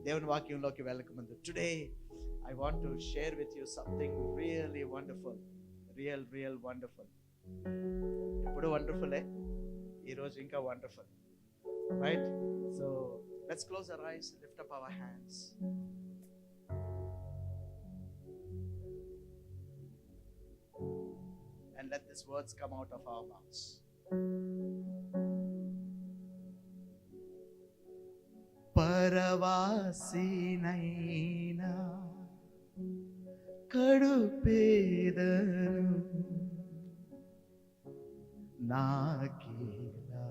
దేవుని వాక్యంలోకి వెళ్ళక ముందు, today I want to share with you something really wonderful. Real wonderful. ఎప్పుడు వండర్ఫుల్లే, ఈరోజు ఇంకా wonderful, right? So let's close our eyes, lift up our hands. And let these words come out of our mouths. పరవాసినైనా కడుపేదను నాకేలా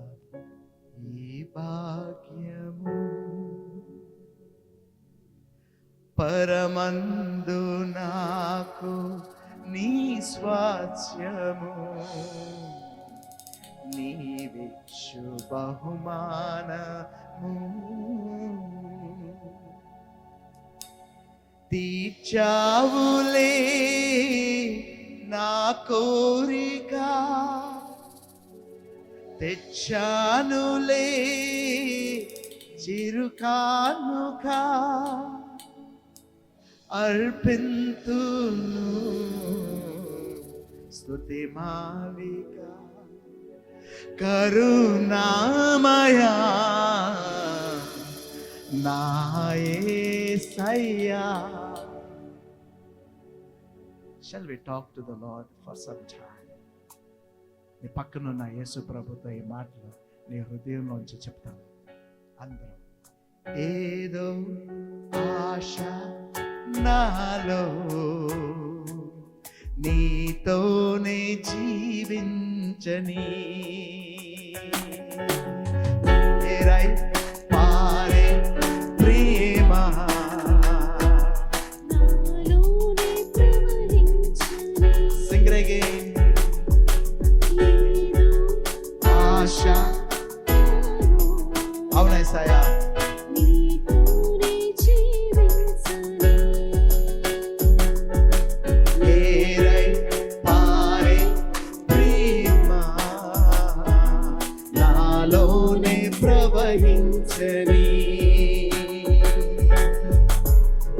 ఈ భాగ్యము, పరమందు నాకు నీ స్వాస్యము, నీవిచ్చు బహుమానము, తీర్చావులే నా కోరిక, తెచ్చానులే చిరుకానుక, అర్పింతును స్తుతి మాలిక. కరుణామయా నా యేసయ్యా. Shall we talk to the Lord for some time? నీ పక్కనున్న యేసు ప్రభుతో ఈ మాటలు నీ హృదయంలోంచి చెప్తాను. అందరం ఏదో ఆశ నాలో, నీతోనే జీవించని, ఏరై పారే ప్రేమ నాలోనే ప్రవహించని, సింగ్ అగైన్. ఆశ, అవునా యేసయ్యా, నీతోనే జీవించని, ఏరై పారే ప్రేమ నాలోనే ప్రవహించని,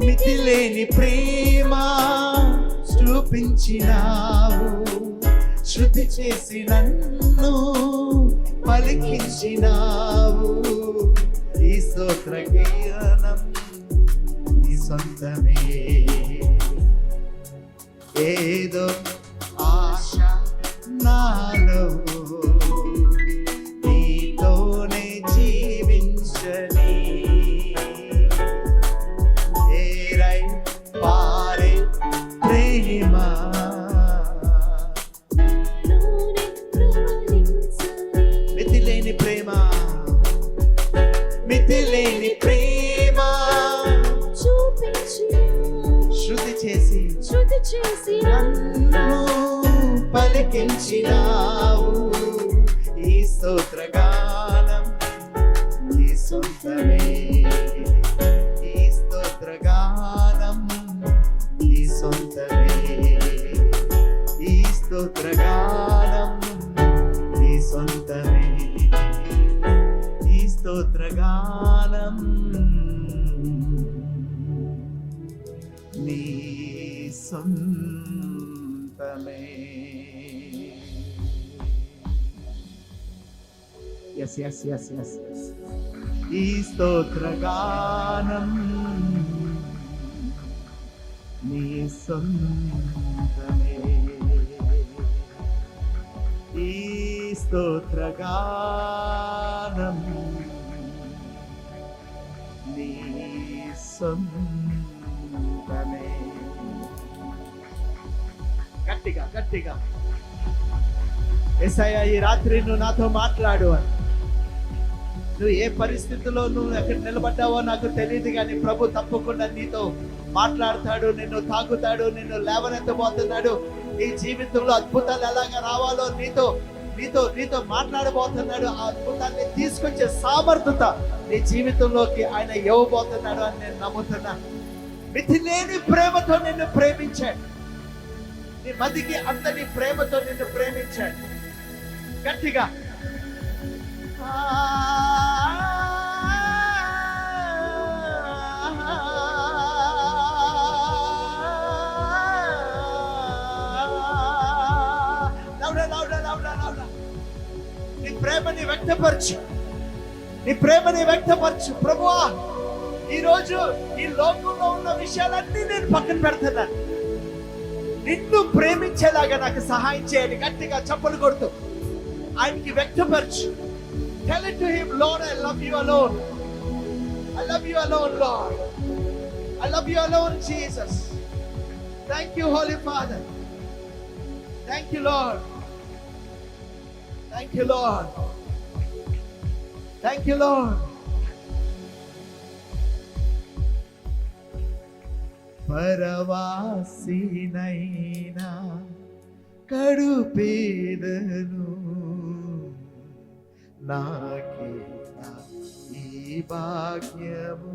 మితిలేని ప్రేమ చూపించినావు, శృతి చేసి నన్ను పలికించినావు. ఈ స్తోత్ర గీతం నీ సొంతమే. ఏదో ఆశ నాలో, నీతోనే జీవించని, ఏరై పారే ప్రేమ నాలోనే ప్రవహించని, మితిలేని ప్రేమ, మితిలేని ప్రేమ చూపించినావు, శృతి చేసి శృతి చేసి నన్ను పలికించినావు. ఈ స్తోత్రగానం నీ సొంతమే, ఈ స్తోత్రగానం నీ సొంతమే, ఈ స్తోత్రగానం నీ సొంతమే, ఈ స్తోత్రగానం నీ సొంతమే. Yes. ఈ స్తోత్రగానం నీ సొంతమే, ఈ స్తోత్రగానం నీ సొంతమే. గట్టిగా యేసయ్యా, ఈ రాత్రి నువ్వు నాతో మాట్లాడు అని. నువ్వు ఏ పరిస్థితిలో నువ్వు ఎక్కడ నిలబడ్డావో నాకు తెలియదు, కానీ ప్రభు తప్పకుండా నీతో మాట్లాడతాడు, నిన్ను తాకుతాడు, నిన్ను లేవనెత్తబోతున్నాడు. నీ జీవితంలో అద్భుతాలు ఎలాగా రావాలో నీతో నీతో నీతో మాట్లాడబోతున్నాడు. ఆ అద్భుతాన్ని తీసుకొచ్చే సామర్థ్యత నీ జీవితంలోకి ఆయన ఇవ్వబోతున్నాడు అని నేను నమ్ముతున్నాను. మితిలేని ప్రేమతో నిన్ను ప్రేమించాడు, నీ మదికి అంతని ప్రేమతో నిన్ను ప్రేమించాడు. గట్టిగా వ్యక్తపరచు, నీ ప్రేమని వ్యక్తపరచు. ప్రభువా, ఈరోజు ఈ లోకంలో ఉన్న విషయాలన్నీ నేను పక్కన పెడుతున్నాను, నిన్ను ప్రేమించేలాగా నాకు సహాయం చేయండి. గట్టిగా చప్పలు కొడుతూ ఆయనకి వ్యక్తపరచు. Tell it to him, Lord, I love you alone. I love you alone, Lord. I love you alone, Jesus. Thank you, Holy Father. Thank you, Lord. Thank you, Lord. Thank you, Lord. పరవాసినైనా కడుపేదను నాకే ఈ భాగ్యము.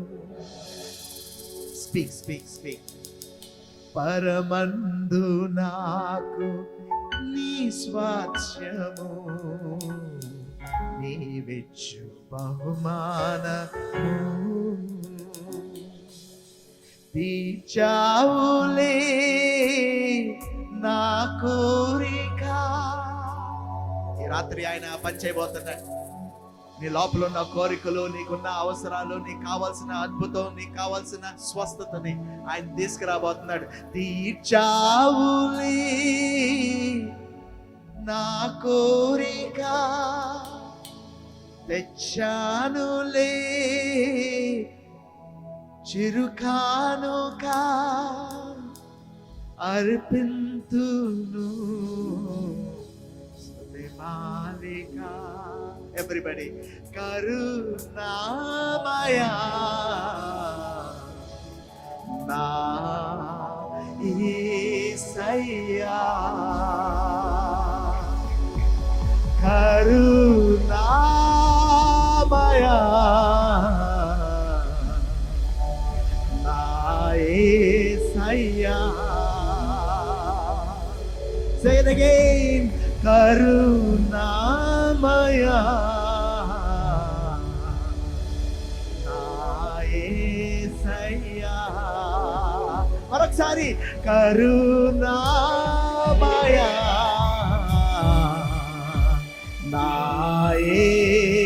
Speak speak speak. పరమందు నాకు నీ స్వాస్థ్యము, నీవిచ్చు బహుమానము. తీర్చావులే నా కోరిక. ఈ రాత్రి ఆయన పని చేయబోతున్నాడు. నీ లోపల ఉన్న కోరికలు, నీకున్న అవసరాలు, నీకు కావాల్సిన అద్భుతం, నీకు కావాల్సిన స్వస్థతని ఆయన తీసుకురాబోతున్నాడు. తీర్చావులే నా కోరిక, తెచ్చానులే చిరుకానుకా, అర్పింతును స్తుతి మాలిక. ఎవ్రీబడి. కరుణామయా నా యేసయ్యా, కరుణామయా నా యేసయ్యా. Say it again. కరుణామయా నా యేసయ్యా. మరొకసారి. కరుణామయా నా యేసయ్యా.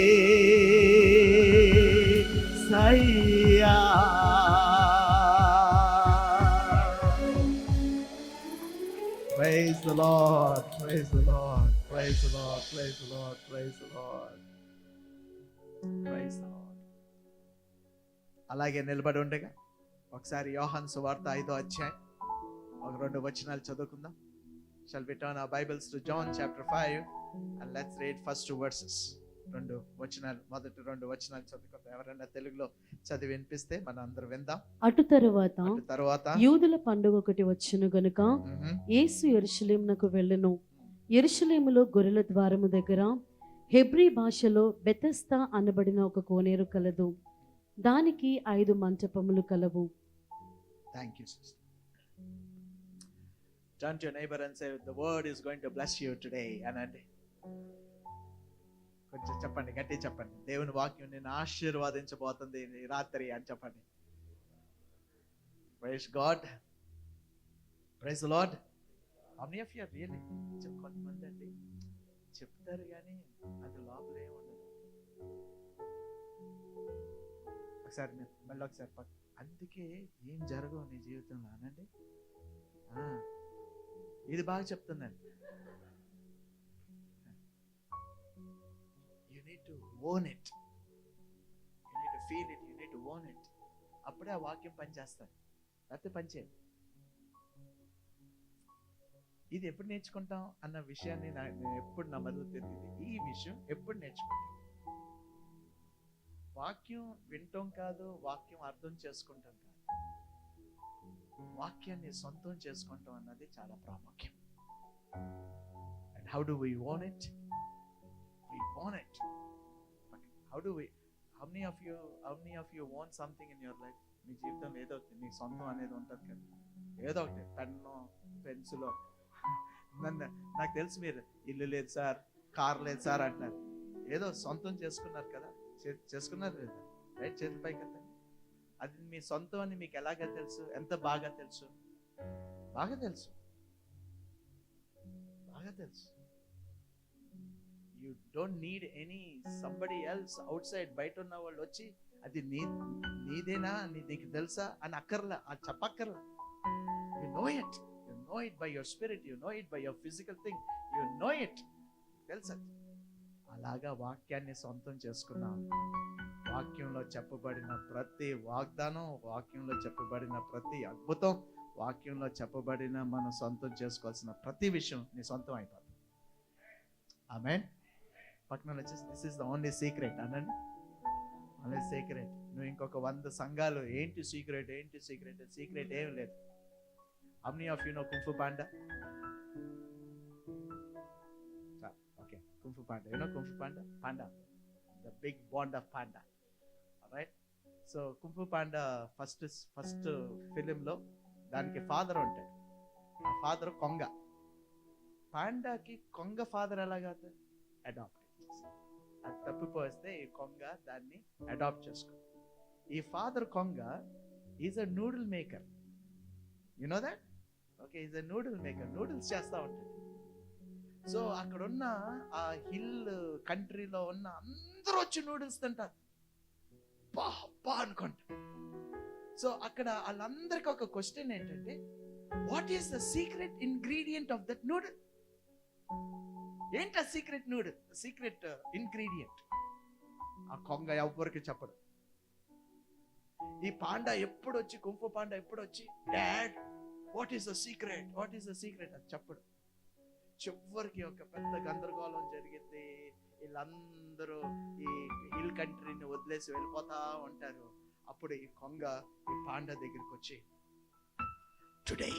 Praise the Lord, praise the Lord, praise the Lord, praise the Lord, praise the Lord, praise the Lord. అలాగే నిలబడి ఉండగా ఒకసారి యోహాను సువార్త 5వ అధ్యాయం 1-2 వచనాలు చదువుకుందాం. Shall we turn our Bibles to John chapter 5 and let's read first 2 verses. మొదటి 2 వచనాలు చదువుకుందాం. ఎవరైనా తెలుగులో చదివి వినిపిస్తే మనం అందరూ విందాం. అటు తరువాత యూదుల పండుగ ఒకటి వచ్చును గనుక యేసు యెరూషలేమునకు వెళ్ళెను. యెరూషలేములో గొర్రెల ద్వారము దగ్గర హెబ్రీ భాషలో బెతెస్దా అనబడిన ఒక కోనేరు కలదు. దానికి 5 మంటపములు కలవు. Thank you, sister. Turn to your neighbor and say, the word is going to bless you today. అనండి. కొంచెం చెప్పండి, గట్టి చెప్పండి. దేవుని వాక్యం నిన్ను ఆశీర్వాదించబోతుంది ఈ రాత్రి అని చెప్పండి. Praise God. Praise the Lord. How many of you are really? కొంతమంది అండి చెప్తారు కానీ అది లోపల ఏముండదు. ఒకసారి మళ్ళీ ఒకసారి అందుకే ఏం జరగవు నీ జీవితంలో అనండి. ఇది బాగా చెప్తుందండి. You need to own it. You need to feel it. You need to own it. అప్పుడే ఆ వాక్యం పనిచేస్తుంది. లేకపోతే పనిచేయదు. ఇది ఎప్పుడు నేర్చుకుంటాం అన్న విషయాన్ని నేను ఎప్పుడు నా మొదలు తెలియదు. ఈ విషయం ఎప్పుడు నేర్చుకుంటాం? వాక్యం వింటాం కాదు, వాక్యం అర్థం చేసుకుంటాం కాదు, వాక్యాన్ని సొంతం చేసుకుంటాం అన్నది చాలా ప్రాముఖ్యం. And how do we own it? We own it. How many of you own something in your life? మీ జీవితంలో ఏదో ఒకటి మీ సొంతం అనేది ఉంటుంది కదా. ఏదో ఒకటి పెన్ను, పెన్సిలో. నాకు తెలుసు మీరు ఇల్లు లేదు సార్, కారు లేదు సార్ అంటున్నారు. ఏదో సొంతం చేసుకున్నారు కదా, చేసుకున్నారు లేదా? రైట్, చేతి పైకి కదా. అది మీ సొంతం అని మీకు ఎలాగ తెలుసు? ఎంత బాగా తెలుసు? బాగా తెలుసు. You don't need any somebody else out side, బయట ఉన్న వాళ్ళు వచ్చి అది నీదేనా, నీకు తెలుసా అని అక్కర్లా, అది చెప్పక్కర్లా. You know it by your spirit, you know it by your physical thing, you know it, తెలుసా. అలాగా వాక్యాన్ని సొంతం చేసుకున్నాం. వాక్యంలో చెప్పబడిన ప్రతి వాగ్దానం, వాక్యంలో చెప్పబడిన ప్రతి అద్భుతం, వాక్యంలో చెప్పబడిన మనం సొంతం చేసుకోవాల్సిన ప్రతి విషయం నీ సొంతం అయిపోతుంది. ఆమేన్. పక్కన వచ్చేసి this is the only secret అనండి. Only secret. నువ్వు ఇంకొక 100 సంఘాలు ఏంటి సీక్రెట్ సీక్రెట్ ఏం లేదు. How many of you know kung fu panda? Okay, kung fu panda. You know kung fu panda? Panda, the big bond of panda. Right. So kung fu panda first ఫిలింలో దానికి father ఉంటాడు. ఆ ఫాదర్ కొంగ. పాండాకి కొంగ ఫాదర్ ఎలాగవుతుంది? అడాప్ట్. అది తప్పిపోస్తే ఈ కొంగ దాన్ని అడాప్ట్ చేసుకో. ఈ ఫాదర్ కొంగ is a noodle maker. You know that? Okay, is a noodle maker. Noodles చేస్తూ ఉంటాడు. సో అక్కడున్న ఆ హిల్ కంట్రీలో ఉన్న అందరూ వచ్చి నూడిల్స్ తింటారు, బా అనుకుంటా. సో అక్కడ వాళ్ళందరికీ ఒక క్వశ్చన్ ఏంటంటే, what is the secret ingredient of that noodle? ఏంటి ఆ సీక్రెట్ నూడిల్, సీక్రెట్ ఇంగ్రీడియంట్? ఆ కొంగ ఎవ్వరికి చెప్పడు. ఈ పాండా ఎప్పుడు వచ్చి, కుంఫు పాండా ఎప్పుడు వచ్చి, dad what is the secret అది చెప్పడు. చివరికి ఒక పెద్ద గందరగోళం జరిగింది. వీళ్ళందరూ ఈ హిల్ కంట్రీని వదిలేసి వెళ్ళిపోతా ఉంటారు. అప్పుడు ఈ కొంగ ఈ పాండా దగ్గరికి వచ్చి, today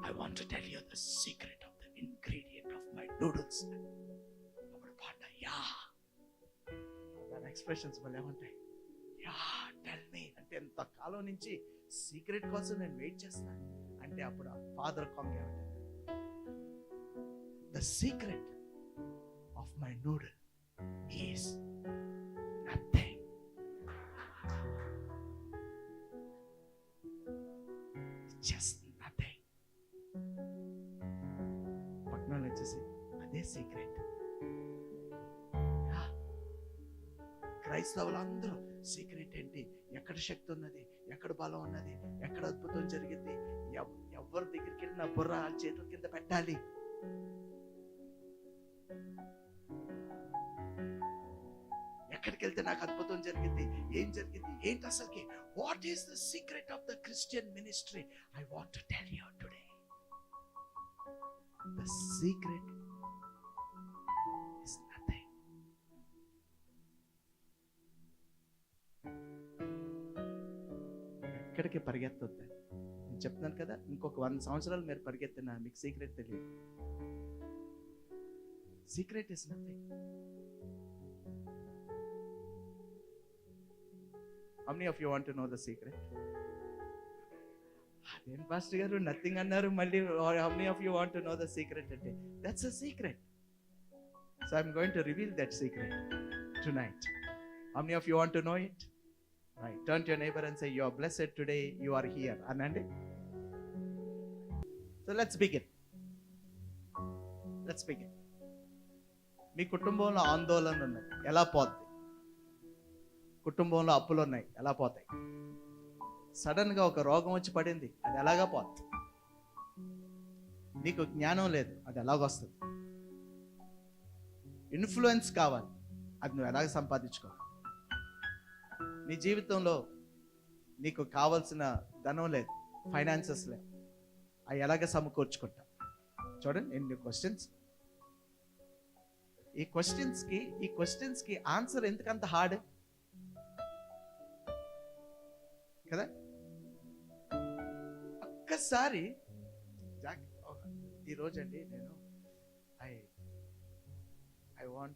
I want to tell you the secret of the ingredient of my noodles. అప్పుడు పాండా యా, దాని ఎక్స్ప్రెషన్స్ భలే ఉంటాయి. యా టెల్ మీ అంటే, ఎంత కాలం నుంచి సీక్రెట్ కోసం నేను వెయిట్ చేస్తాను అంటే, అప్పుడు ఆ ఫాదర్ కొంగ ఏమంటారు, the secret of my noodle is nothing. Just nothing. పక్కన వచ్చేసి అదే సీక్రెట్. క్రైస్తవులందరూ సీక్రెట్ ఏంటి, ఎక్కడ శక్తి ఉన్నది, ఎక్కడ బలం ఉన్నది, ఎక్కడ అద్భుతం జరిగింది, ఎవరి దగ్గరికి వెళ్ళిన బుర్ర చేతుల కింద పెట్టాలి. ఎక్కడికి వెళ్తే నాకు అద్భుతం జరిగింది, ఏం జరిగింది, ఏంటి అసలుకి? What is the secret of the Christian ministry? I want to tell you today. The secret is nothing. ఎక్కడికి పరిగెత్తొద్దు. నేను చెప్తున్నాను కదా, ఇంకొక 100 సంవత్సరాలు మీరు పరిగెత్తినా మీకు సీక్రెట్ తెలియదు. Secret is nothing. How many of you want to know the secret? అదేం పాస్టర్ గారు నథింగ్ అన్నారు మళ్ళీ. How many of you want to know the secret today? That's a secret. So I'm going to reveal that secret tonight. How many of you want to know it? Right. Turn to your neighbor and say, you are blessed today, you are here. Anandi? So let's begin. మీ కుటుంబంలో ఆందోళన ఉన్నది, ఎలా పోద్ది? కుటుంబంలో అప్పులు ఉన్నాయి, ఎలా పోతాయి? సడన్ గా ఒక రోగం వచ్చి పడింది, అది ఎలాగా పోతుంది? నీకు జ్ఞానం లేదు, అది ఎలాగొస్తుంది? ఇన్ఫ్లుయెన్స్ కావాలి, అది నువ్వు ఎలాగ సంపాదించుకోవాలి? నీ జీవితంలో నీకు కావలసిన ధనం లేదు, ఫైనాన్సెస్ లేదు, అవి ఎలాగ సమకూర్చుకుంటా? చూడండి, ఎన్ని క్వశ్చన్స్. ఈ క్వశ్చన్స్ కి ఆన్సర్ ఎందుకంత హార్డ్ కదా? ఒక్కసారి ఈరోజు అండి నేను I want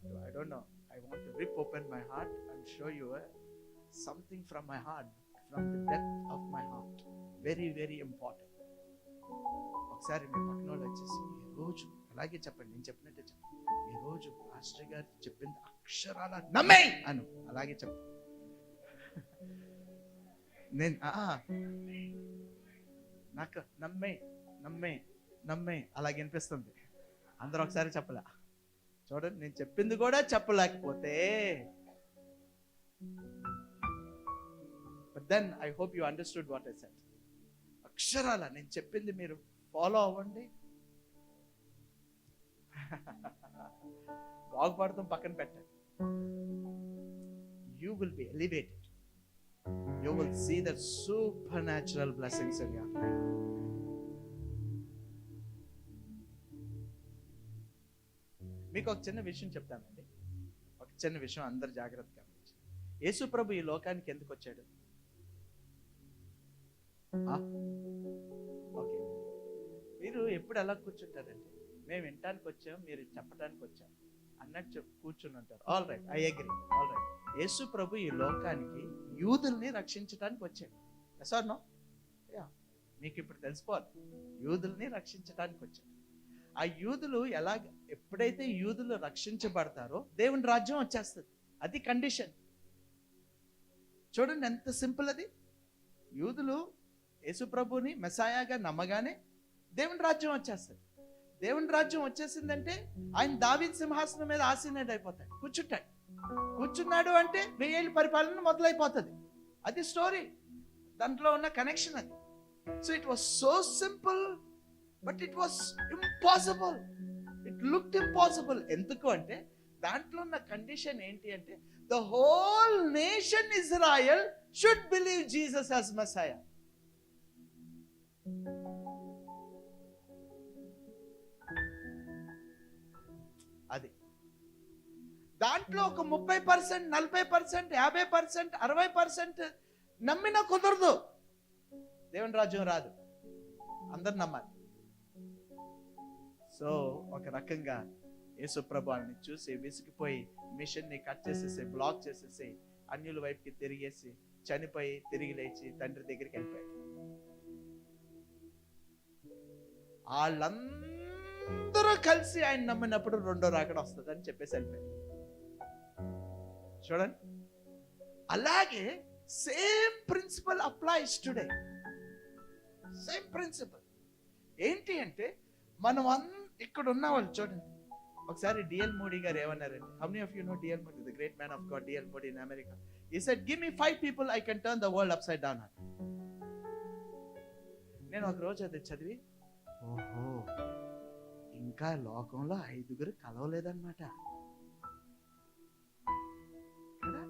to rip open my heart and show you something from my heart, from the depth of my heart. Very, very important. ఒకసారి మీ పక్కన వాళ్ళు వచ్చేసి, ఈరోజు అలాగే చెప్పండి, నేను చెప్పినట్టే చెప్పండి, ఈరోజు పాస్టర్ గారు చెప్పింది అక్షరాల నమ్మే అను. అలాగే చెప్పండి. నేను నాకు నమ్మే అలాగే అనిపిస్తుంది. అందరూ ఒకసారి చెప్పలే. చూడండి, నేను చెప్పింది కూడా చెప్పలేకపోతే, but then I hope you understood what I said. అక్షరాల నేను చెప్పింది మీరు ఫాలో అవ్వండి. బాగుపడతాం పక్కన పెట్టండి. You will be elevated. You will see the supernatural blessings in your life. మీకు ఒక చిన్న విషయం చెప్తానండి. ఒక చిన్న విషయం అందరు జాగ్రత్తగా గమనించండి. యేసు ప్రభు ఈ లోకానికి ఎందుకు వచ్చాడు? ఓకే, మీరు ఎప్పుడు ఎలా కూర్చుంటారండి? మేము వినటానికి వచ్చాం, మీరు చెప్పడానికి వచ్చాం అన్నట్టు కూర్చుని ఉంటారు. All right, I agree, all right. Yesu ప్రభు ఈ లోకానికి యూదుల్ని రక్షించడానికి వచ్చాడు. Yes or no? యా, మీకు ఇప్పుడు తెలుసుకోవాలి, యూదుల్ని రక్షించడానికి వచ్చాడు. ఆ యూదులు ఎప్పుడైతే యూదులు రక్షించబడతారో దేవుని రాజ్యం వచ్చేస్తుంది. అది కండిషన్. చూడండి ఎంత సింపుల్ అది. యూదులు యేసు ప్రభుని మెస్సాయాగా నమ్మగానే దేవుని రాజ్యం వచ్చేస్తుంది. దేవుని రాజ్యం వచ్చేసిందంటే ఆయన దావీదు సింహాసనం మీద ఆసీనుడు అయిపోతాడు, కూర్చుంటాడు. కూర్చున్నాడు అంటే 1000 ఏళ్ళ పరిపాలన మొదలైపోతుంది. అది స్టోరీ, దాంట్లో ఉన్న కనెక్షన్ అది. So it was so simple, but it was impossible. It looked impossible. ఎందుకు అంటే దాంట్లో ఉన్న కండిషన్ ఏంటి అంటే the whole nation Israel should believe Jesus as Messiah. అది దాంట్లో ఒక 30%, 40%, 50%, 60% నమ్మినా కుదరదు. దేవుని రాజ్యం రాదు, అందరు నమ్మాలి. సో ఒక రకంగా యేసు ప్రభుని చూసి విసిగిపోయి మిషన్ ని కట్ చేసేసి, బ్లాక్ చేసేసి, అన్యుల వైపుకి తిరిగేసి, చనిపోయి తిరిగి లేచి తండ్రి దగ్గరికి వెళ్ళిపోయాడు. వాళ్ళందరూ కలిసి ఆయన నమ్మినప్పుడు రెండో రాకడ వస్తుంది అని చెప్పేసి వెళ్ళిపోయాడు. చూడండి, అలాగే same principle applies today. Same principle ఏంటి అంటే మనం ఇక్కడ ఉన్న వాళ్ళు చూడండి. ఒకసారి డిఎల్ మోడీ గారు ఏమన్నారండి? How many of you know DL Moody, the great man of God, DL Moody in America? He said give me 5 people I can turn the world upside down. నేను ఒక రోజు అది చదివి, ఓహో, ఇంకా లోకంలో 5 కలవలేదన్నమాట కదా.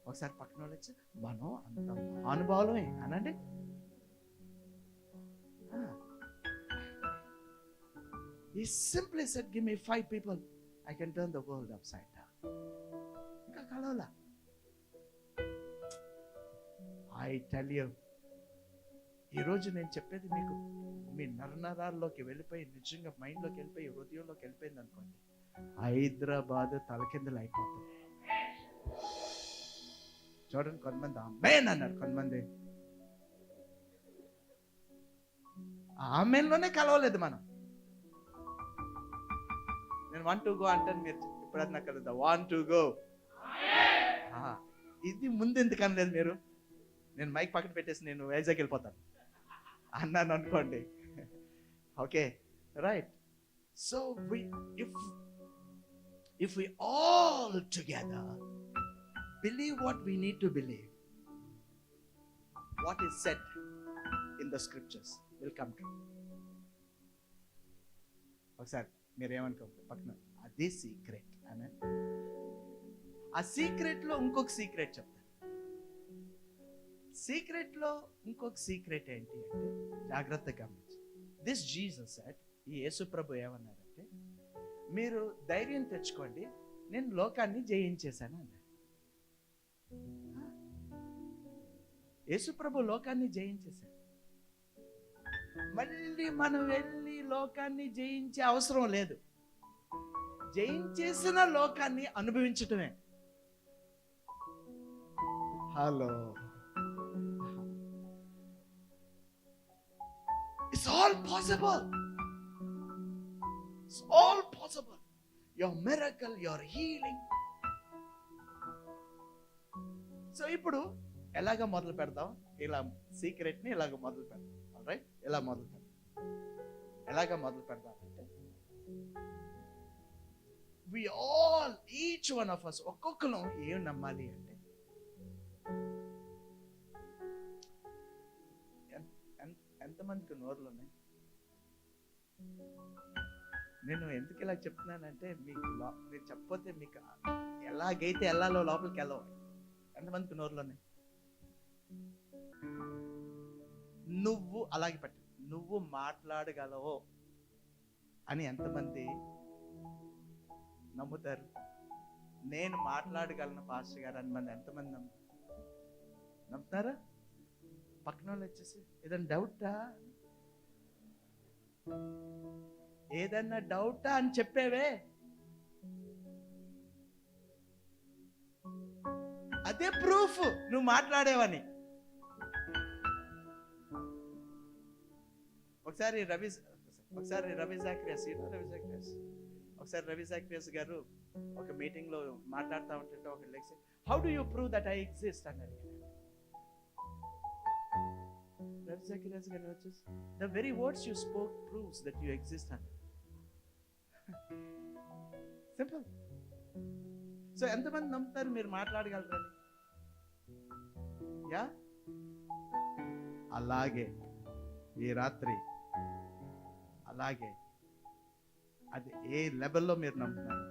ఒకసారి పక్కన వాళ్ళు వచ్చి మనం అంత మహానుభావులమే అనండి. He simply said, give me 5 people, I can turn the world upside down. ఇంకా కలవలా. I tell you, ఈరోజు నేను చెప్పేది మీకు మీ నరనరాల్లోకి వెళ్ళిపోయి, నిజంగా మైండ్లోకి వెళ్ళిపోయి, హృదయంలోకి వెళ్ళిపోయింది అనుకోండి, హైదరాబాద్ తలకిందులు అయిపోతుంది. చూడండి, కొంతమంది ఆమెన్ అన్నారు, కొంతమంది ఆమెన్లోనే కలవలేదు మనం. నేను 1 to go అంటాను, మీరు ఎప్పుడన్నా కలుద్దా 1 to go. ఇది ముందు ఎందుకు అనలేదు మీరు? నేను మైక్ పక్కన పెట్టేసి నేను వైజాగ్ వెళ్ళిపోతాను అన్నాను అనుకోండి. Okay, right. So if we all together believe what we need to believe, what is said in the scriptures will come true. ఒకసారి మీరేమనుకో పక్కన, అది సీక్రెట్ అని. ఆ సీక్రెట్ లో ఇంకొక సీక్రెట్ చెప్తాను. సీక్రెట్ లో ఇంకొక సీక్రెట్ ఏంటి అంటే, జాగ్రత్తగా గమనించండి. దిస్ జీసస్ సెడ్, ఈ యేసు ప్రభు ఏమన్నారంటే, మీరు ధైర్యం తెచ్చుకోండి, నేను లోకాన్ని జయించేశాను అన్నాడు. యేసు ప్రభు లోకాన్ని జయించేశాడు. మళ్ళీ మనం వెళ్ళి లోకాన్ని జయించే అవసరం లేదు. జయించేసిన లోకాన్ని అనుభవించటమే. Hello, it's all possible. It's all possible. Your miracle, your healing. So ఇప్పుడు ఎలాగ మొదలు పెడతాం? ఇలా సీక్రెట్ ని ఇలాగ మొదలు పెడతాం. రైట్, ఎలా మొదలు పెడతాం? ఎలాగ మొదలు పెడతామంటే, we all each one of us ఒక్కొక్కరు ఏం నమ్మాలి అంటే ఎంతమందికి నోర్లు ఉన్నాయి? నేను ఎందుకు ఇలా చెప్తున్నానంటే మీకు నేను చెప్పకపోతే మీకు ఎలాగైతే వెళ్ళాలో లోపలికి వెళ్ళవు. ఎంతమందికి నోర్లు ఉన్నాయి? నువ్వు అలాగే పట్టు, నువ్వు మాట్లాడగలవో అని ఎంతమంది నమ్ముతారు? నేను మాట్లాడగలను పాస్టర్ గారు అని మంది ఎంతమంది నమ్ముతారా? పక్కన వాళ్ళు వచ్చేసి ఏదైనా డౌటా, ఏదన్నా డౌటా అని చెప్పేవే, అదే ప్రూఫ్ నువ్వు మాట్లాడేవని. ఒకసారి రవి జాక్రియస్ గారు ఒక మీటింగ్ లో మాట్లాడుతూ ఉంటుంటే ఒక lecture, how do you prove that I exist అని అడిగారు. రవి జాక్రియస్ గారు వచ్చేసి, the very words you spoke proves that you exist అని. సింపుల్. సో ఎంతమంది నమ్ముతారు మీరు మాట్లాడగలరని? యా, అలాగే ఈ రాత్రి అలాగే అది ఏ లెవెల్లో మీరు నమ్ముతున్నారు,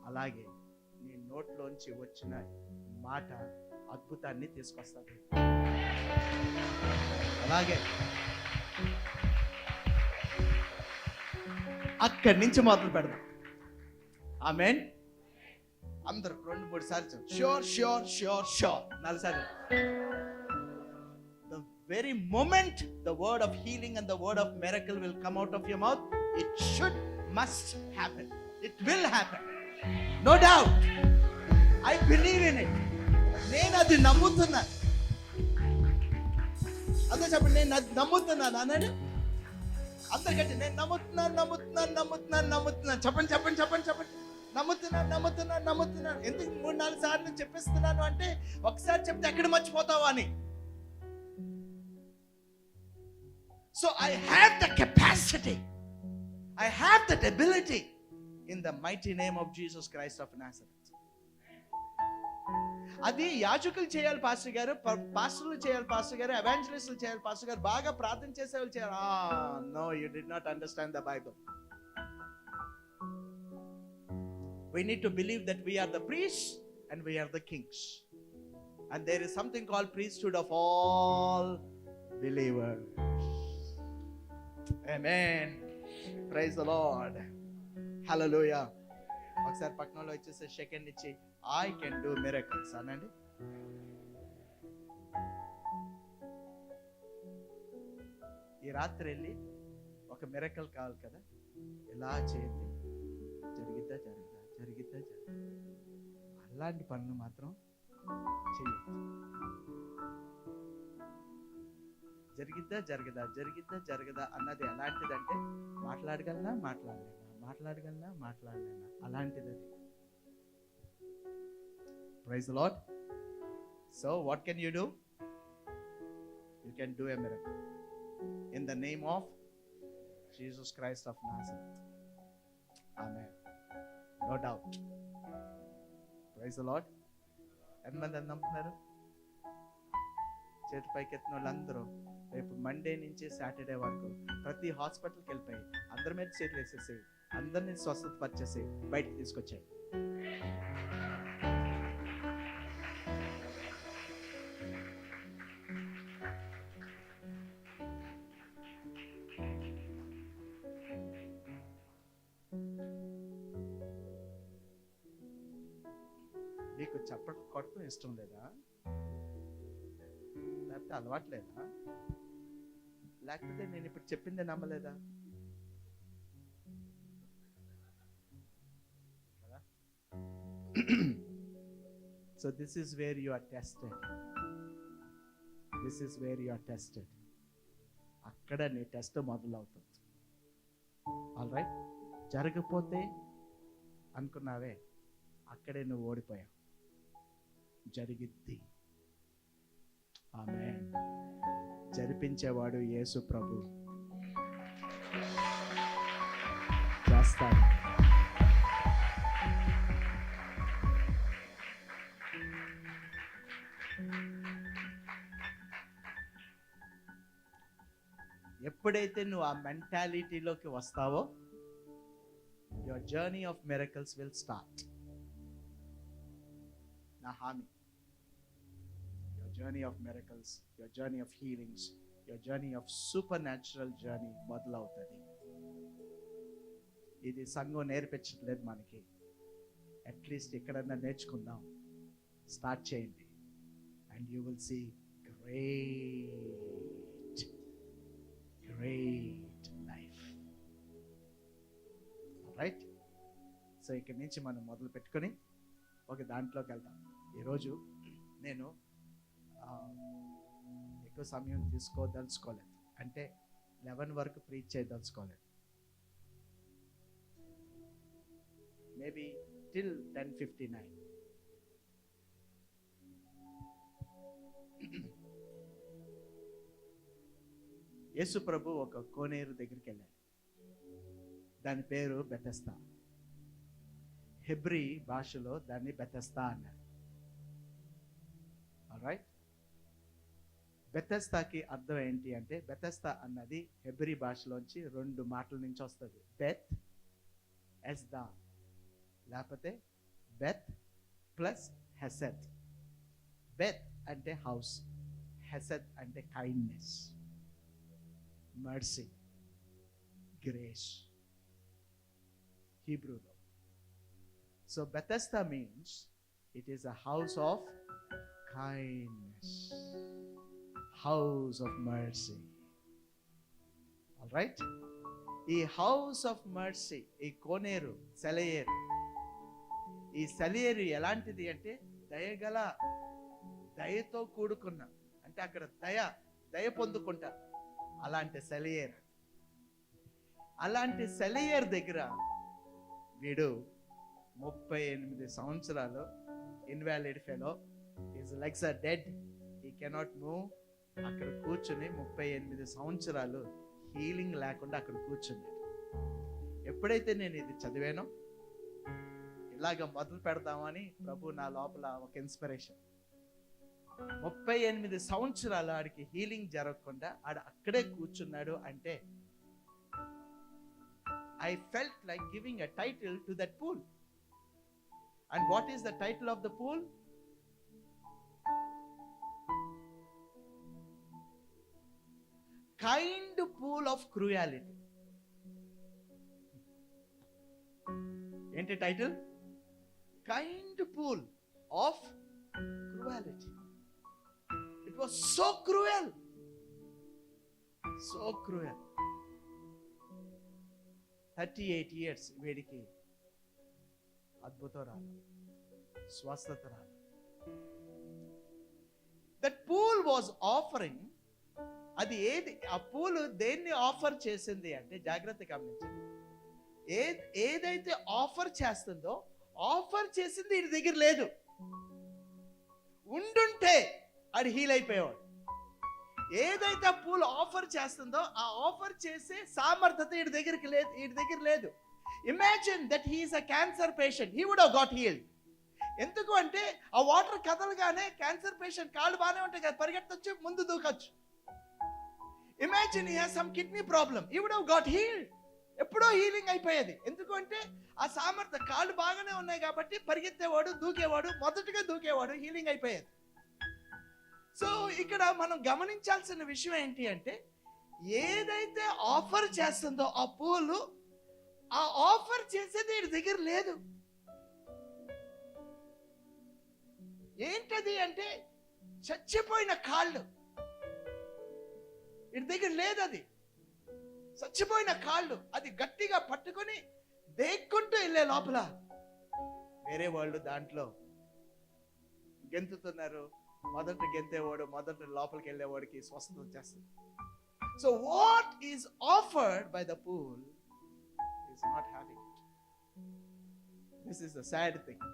అలాగే నీ నోట్లోంచి వచ్చిన మాట అద్భుతాన్ని తీసుకొస్తుంది. అలాగే అక్కడి నుంచి మొదలు పెడదాం. ఆమేన్. అందరూ 2-3 సార్లు ష్యూర్ ష్యూర్ ష్యూర్ ష్యూర్ 4 సార్లు. The very moment the word of healing and the word of miracle will come out of your mouth, it must happen. It will happen. No doubt. I believe in it. నేను అది నమ్ముతున్నాను. అదే చెప్పండి, నేను అది నమ్ముతున్నాను అన్నాడు. అందరికంటే నేను నమ్ముతున్నాను. చెప్పండి. నమ్ముతున్నాను. ఎందుకు 3-4 సార్లు చెప్పిస్తున్నాను అంటే, ఒకసారి చెప్తే ఎక్కడ మర్చిపోతావు అని. So I have the capacity, I have that ability in the mighty name of Jesus Christ of Nazareth. అది యాజకులు చేయాలి పాస్టర్ గారు, పాస్టర్లు చేయాలి పాస్టర్ గారు, ఎవాంజలిస్టులు చేయాలి పాస్టర్ గారు, బాగా ప్రార్థన చేసేవాళ్ళు చేయాలి. No, you did not understand the Bible. We need to believe that we are the priests and we are the kings, and there is something called priesthood of all believers. Amen. Praise the Lord. Hallelujah. ఒకసారి పక్కనలో వచ్చేసి second ఇచ్చి, I can do miracles అనండి. ఈ రాత్రి వెళ్ళి ఒక miracle కావాలి కదా, ఎలా చేయండి, జరిగిద్దా అలాంటి పనులు మాత్రం చేయొచ్చు. జరిగిద్దా అన్నది ఎలాంటిదంటే, మాట్లాడగలనా అలాంటిది అది. Praise the Lord. So what can you do? You can do a miracle in the name of Jesus Christ of Nazareth. Amen. No doubt. Praise the Lord. ఎంతమంది నమ్ముతున్నారు? చేతి పైకెత్తిన వాళ్ళందరూ రేపు మండే నుంచి సాటర్డే వరకు ప్రతి హాస్పిటల్కి వెళ్ళిపోయి అందరి మీద చేతులు వేసేసి అందరినీ స్వస్థత పరిచేసి బయటకు తీసుకొచ్చాయి. మీకు చప్పట్లు కొట్టడం ఇష్టం లేదా? లేకపోతే అలవాట్లేదా? లేకపోతే నేను ఇప్పుడు చెప్పిందే నమ్మలేదా? So this is where you are tested. అక్కడ నీ టెస్ట్ మొదలవుతుంది. All right. జరగకపోతే అనుకున్నావే, అక్కడే నువ్వు ఓడిపోయావు. జరిగిద్ది. ఆమేన్. జరిపించేవాడు యేసు ప్రభు. చేస్తాడు. ఎప్పుడైతే నువ్వు ఆ మెంటాలిటీలోకి వస్తావో, your journey of miracles will start. నా హామీ, your journey of miracles, your journey of healings, your journey of super natural journey మొదలవుతుంది. ఇది సంఘం నేర్పించట్లేదు మనకి. అట్లీస్ట్ ఎక్కడన్నా నేర్చుకుందాం. స్టార్ట్ చేయండి and you will see great life. Right? So ఇక్కడి నుంచి మనం మొదలు పెట్టుకొని ఒక దాంట్లోకి వెళ్తాం. ఈరోజు నేను ఎక్కువ సమయం తీసుకోదలుచుకోలేదు, అంటే 11 వరకు ప్రీచ్ చేయదలుచుకోలేదు. Maybe till 10:59. యేసు ప్రభు ఒక కోనేరు దగ్గరికి వెళ్ళాడు. దాని పేరు బెతెస్దా. హెబ్రీ భాషలో దాన్ని బెతెస్దా అన్నారు. ఆల్రైట్? బెతెస్దాకి అర్థం ఏంటి అంటే, బెతెస్దా అన్నది హెబ్రీ భాషలోంచి 2 మాటల నుంచి వస్తుంది. బెత్ ఎస్దా, లేకపోతే బెత్ ప్లస్ హెసెద్. బెత్ అంటే హౌస్, హెసెద్ అంటే కైండ్నెస్, మర్సీ, గ్రేస్ హీబ్రూలో. So Bethesda means it is a house of kindness, house of mercy. All right? ఈ హౌస్ ఆఫ్ మర్సీ, ఈ కోనేరు, సెలయేరు, ఈ సెలయేరు ఎలాంటిది అంటే దయగల, దయతో కూడుకున్న, అంటే అక్కడ దయ పొందుకుంటారు. అలాంటి సెలయేరు. అలాంటి సెలయేరు దగ్గర వీడు 38 సంవత్సరాలు invalid fellow, his legs are dead, he cannot move. అక్కడ కూర్చుని 38 సంవత్సరాలు హీలింగ్ లేకుండా అక్కడ కూర్చున్నాడు. ఎప్పుడైతే నేను ఇది చదివానో, ఇలాగ మొదలు పెడదామని ప్రభు నా లోపల ఒక ఇన్స్పిరేషన్. 38 సంవత్సరాలు ఆడికి హీలింగ్ జరగకుండా ఆడ అక్కడే కూర్చున్నాడు అంటే, I felt like giving a title to that pool. And what is the title of the pool? Kind pool of cruelty. ఏంటి title? Kind pool of cruelty. It was so cruel. So cruel. 38 years వీడికి అద్భుతం రాదు, స్వస్థత రాదు. That pool was offering, అది ఏది, ఆ pool దేన్ని ఆఫర్ చేసింది అంటే, జాగ్రత్త గమనించండి, ఏదైతే ఆఫర్ చేస్తుందో, ఆఫర్ చేసింది వీడి దగ్గర లేదు. ఉండుంటే అది హీల్ అయిపోయేవాడు. ఏదైతే ఆ పూల్ ఆఫర్ చేస్తుందో, ఆ ఆఫర్ చేసే సామర్థ్యత వీడి దగ్గర లేదు. Imagine that he is a cancer patient, he would have got healed. ఎందుకు అంటే ఆ వాటర్ కదలగానే క్యాన్సర్ పేషెంట్ కాళ్ళు బాగానే ఉంటాయి కదా, పరిగెత్తొచ్చు, ముందు దూకొచ్చు. Imagine he has some kidney problem, he would have got healed. ఎప్పుడో హీలింగ్ అయిపోయేది. ఎందుకు అంటే ఆ సామర్థ్యం, కాళ్ళు బాగానే ఉన్నాయి కాబట్టి పరిగెత్తేవాడు, దూకేవాడు, మొదటగా దూకేవాడు, హీలింగ్ అయిపోయేది. సో ఇక్కడ మనం గమనించాల్సిన విషయం ఏంటి అంటే, ఏదైతే ఆఫర్ చేస్తుందో ఆ పూలు, ఆ ఆఫర్ చేసేది వీడి దగ్గర లేదు. ఏంటది అంటే చచ్చిపోయిన కాళ్ళు, వీడి దగ్గర లేదు. అది చచ్చిపోయిన కాళ్ళు, అది గట్టిగా పట్టుకొని దేక్కుంటూ వెళ్ళే లోపల వేరే వాళ్ళు దాంట్లో గెంతుతున్నారు. మొదట గెంతేవాడు, మొదట లోపలికి వెళ్ళేవాడికి స్వస్థత వచ్చేస్తుంది. So what is offered by the pool is not having it. This is the sad thing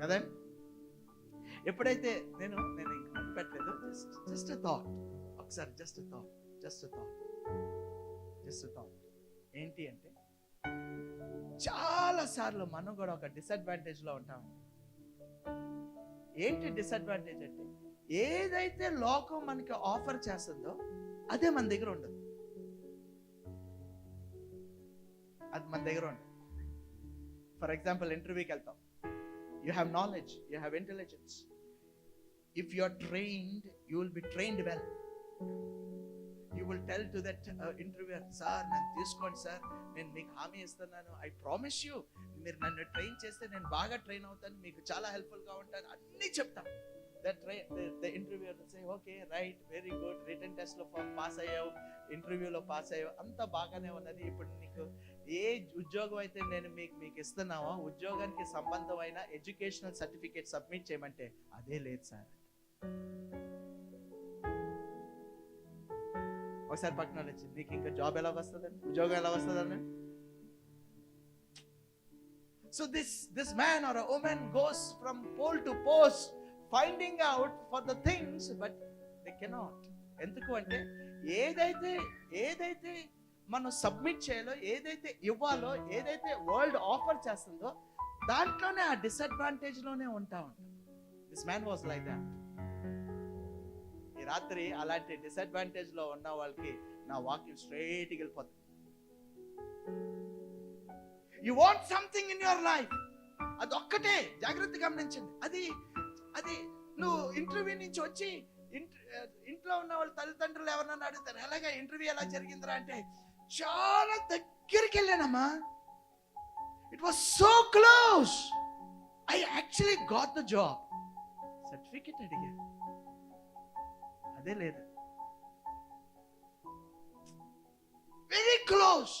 కదండి. ఎప్పుడైతే నేను ఇంకా పెట్టలేదు, జస్ట్ థాట్, ఒకసారి జస్ట్ థాట్ ఏంటి అంటే, చాలా సార్లు మనం కూడా ఒక డిసడ్వాంటేజ్ లో ఉంటామండి. ఏంటి డిసడ్వాంటేజ్ అంటే, ఏదైతే లోకం మనకి ఆఫర్ చేస్తుందో అదే మన దగ్గర ఉండదు. అది మన దగ్గర ఉండదు. ఫర్ ఎగ్జాంపుల్ ఇంటర్వ్యూకి వెళ్తాం. You have knowledge, you have intelligence. If you are trained, you will be trained well. You will tell to that interviewer, sir నన్ను తీసుకోండి సార్, నేను మీకు హామీ ఇస్తున్నాను, ఐ ప్రామిస్ యూ, మీరు నన్ను ట్రైన్ చేస్తే నేను బాగా ట్రైన్ అవుతాను, మీకు చాలా హెల్ప్ఫుల్గా ఉంటాను, అన్నీ చెప్తాను. The interviewer will say, okay, right, very good, written test లో పాస్ అయ్యావు, ఇంటర్వ్యూలో పాస్ అయ్యావు, అంతా బాగానే ఉన్నది. ఇప్పుడు నీకు ఏ ఉద్యోగం అయితే నేను మీకు ఇస్తున్నావో ఉద్యోగానికి సంబంధమైన ఎడ్యుకేషనల్ సర్టిఫికేట్ సబ్మిట్ చేయమంటే అదే లేదు సార్. ఒకసారి పక్కన వచ్చి, నీకు ఇంకా జాబ్ ఎలా వస్తుందండి, ఉద్యోగం ఎలా వస్తుందండి? So this man or a woman goes from pole to post finding out for the things, but they cannot. ఎందుకు అంటే ఏదైతే మనం సబ్మిట్ చేయాలో, ఏదైతే ఇవ్వాలో, ఏదైతే వరల్డ్ ఆఫర్ చేస్తుందో దాంట్లోనే ఆ డిసడ్వాంటేజ్ లోనే ఉంటాం. This man was like that. ఈ రాత్రి అలాంటి డిసడ్వాంటేజ్ లో ఉన్న వాళ్ళకి నా వాక్యం స్ట్రైట్ గా వెళ్ళిపోతుంది. You want something in your life, అదొక్కటే జాగ్రత్తగా గమనించండి. అది నువ్వు ఇంటర్వ్యూ నుంచి వచ్చి ఇంట్లో ఉన్న వాళ్ళ తల్లిదండ్రులు ఎవరన్నా అడుగుతారు, ఎలాగా ఇంటర్వ్యూ ఎలా జరిగిందిరా అంటే, చాలా దగ్గరికి వెళ్ళానమ్మా, it was so close, I actually got the job. Certificate అడిగా, అదే లేదు. Very close,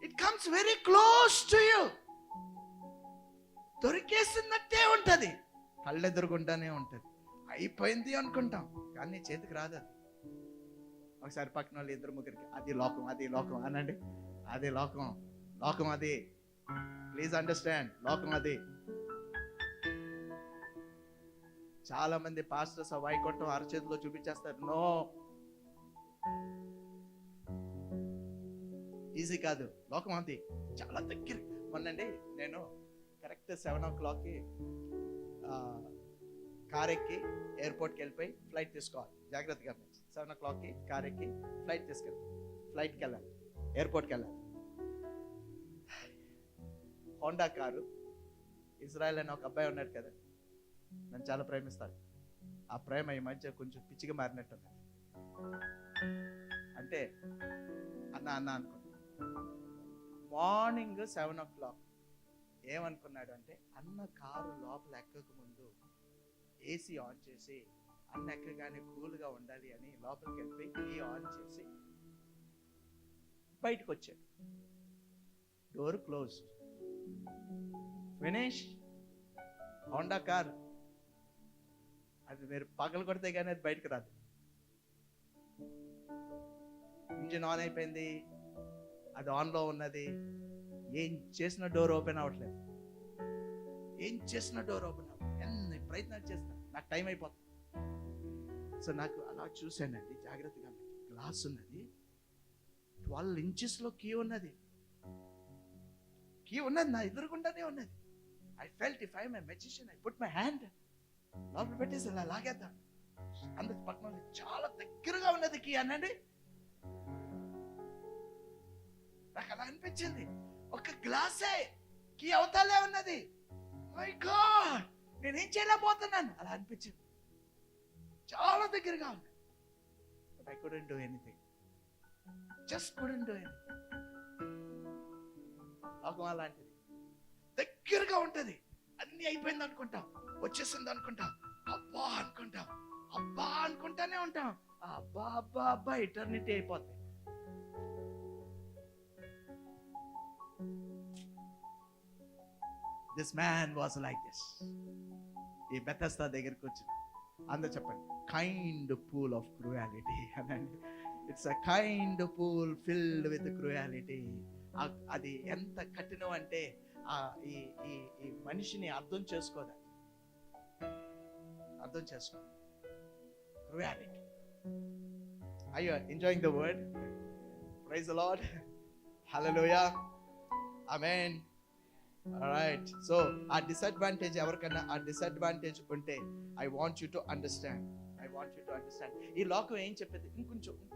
it comes very close to you. దొరికేసినట్టే ఉంటది, కళ్ళెదురుగుండానే ఉంటది, అయిపోయింది అనుకుంటాం, కానీ చేతికి రాదు. ఒకసారి పక్కన వాళ్ళు ఇద్దరు ముగ్గురికి, అది లోకం, అది లోకం అనండి. అది లోకం, లోకం అది, ప్లీజ్ అండర్స్టాండ్, లోకం అది. చాలా మంది పాస్టర్స్ వైకుంఠం అరచేతిలో చూపించేస్తారు. నో, ఈజీ కాదు, లోకం అది చాలా దగ్గర. మొన్నండి నేను కరెక్ట్ 7 o'clock కార్ ఎక్కి ఎయిర్పోర్ట్కి వెళ్ళిపోయి ఫ్లైట్ తీసుకోవాలి. జాగ్రత్తగా 7 o'clock కార్ ఎక్కి ఫ్లైట్కి వెళ్ళాలి, ఎయిర్పోర్ట్కి వెళ్ళాలి. హోండా కారు, ఇజ్రాయెల్ అని ఒక అబ్బాయి ఉన్నాడు కదా, నన్ను చాలా ప్రేమిస్తాడు. ఆ ప్రేమ ఈ మధ్య కొంచెం పిచ్చిగా మారినట్టు. అంటే అన్న అనుకున్నా. మార్నింగ్ 7 o'clock ఏమనుకున్నాడు అంటే, అన్న కారు లోపల ఎక్కక ముందు ఏసీ ఆన్ చేసి, అన్న ఎక్కగానే కూల్గా ఉండాలి అని లోపలికి వెళ్ళిపోయి కీ ఆన్ చేసి బయటకు వచ్చాడు. Door close, finish. Honda car అది మీరు పగలు కొడితే కానీ అది బయటకు రాదు. ఇంజిన్ ఆన్ అయిపోయింది, అది ఆన్లో ఉన్నది, ఏం చేసిన డోర్ ఓపెన్ అవ్వట్లేదు. ఎన్ని ప్రయత్నాలు చేస్తా, నాకు టైం అయిపోతుంది. సో నాకు అలా చూశానండి, జాగ్రత్తగా గ్లాస్ ఉన్నది, 12 inches కీ ఉన్నది, నా ఎదురుగుండానే ఉన్నది. I felt if I'm a magician, I put my hand లోపల పెట్టేసి అలా లాగేద్దాం. అందుకు పక్కన చాలా దగ్గరగా ఉన్నది కీ అనండి. నాకు అలా అనిపించింది, ఒక గ్లాసే కీ అవతలే ఉన్నది. మై గాడ్, నేనేం చేయలేకపోతున్నాను అలా అనిపించింది. చాలా దగ్గరగా ఉంది. But I couldn't do anything, just couldn't do anything. లోకం అలాంటిది, దగ్గరగా ఉంటది, అన్ని అయిపోయింది అనుకుంటాం, వచ్చేసింది అనుకుంటాం, అబ్బా అనుకుంటానే ఉంటాం. అబ్బా ఇటర్నిటీ అయిపోద్ది. This man was like this. ఈ బెతెస్దా దగ్గరికి వచ్చిన అందరూ చెప్పండి, కైండ్ పూల్ ఆఫ్ క్రూయాలిటీ అనండి. It's a kind pool filled with cruelty. అది ఎంత కఠినం అంటే ఈ మనిషిని అర్థం చేసుకో. Cruelty. Are you enjoying the word? Praise the Lord. Hallelujah. Amen. All right. So, our disadvantage, ఎవరికన్నా ఆ డిసడ్వాంటేజ్ ఉంటే, I want you to understand. I want you to understand. ఈ లోకం ఏం చెప్పింది,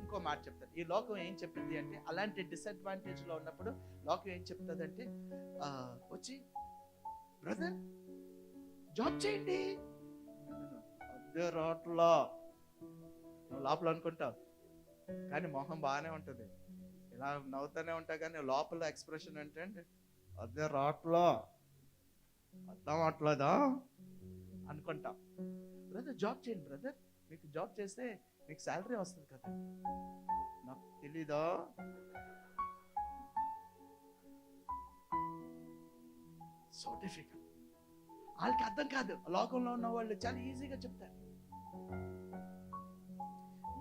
ఇంకో మాట చెప్తాను. ఈ లోకం ఏం చెప్పింది అంటే, అలాంటి డిసడ్వాంటేజ్లో ఉన్నప్పుడు లోకం ఏం చెప్తుంది అంటే, వచ్చి బ్రదర్ జాబ్ చేయండి, అదే రాట్లా నువ్వు లోపల అనుకుంటావు, కానీ మొహం బాగానే ఉంటుంది, ఇలా నవ్వుతూనే ఉంటావు, కానీ లోపల ఎక్స్ప్రెషన్ ఏంటంటే అదే రాట్లా, అర్థం అట్లేదా అనుకుంటాం. బ్రదర్ జాబ్ చేయండి బ్రదర్, మీకు జాబ్ చేస్తే మీకు శాలరీ వస్తుంది కదా. నాకు తెలీదా, సో డిఫికల్ట్. వాళ్ళకి అర్థం కాదు. లోకంలో ఉన్న వాళ్ళు చాలా ఈజీగా చెప్తారు.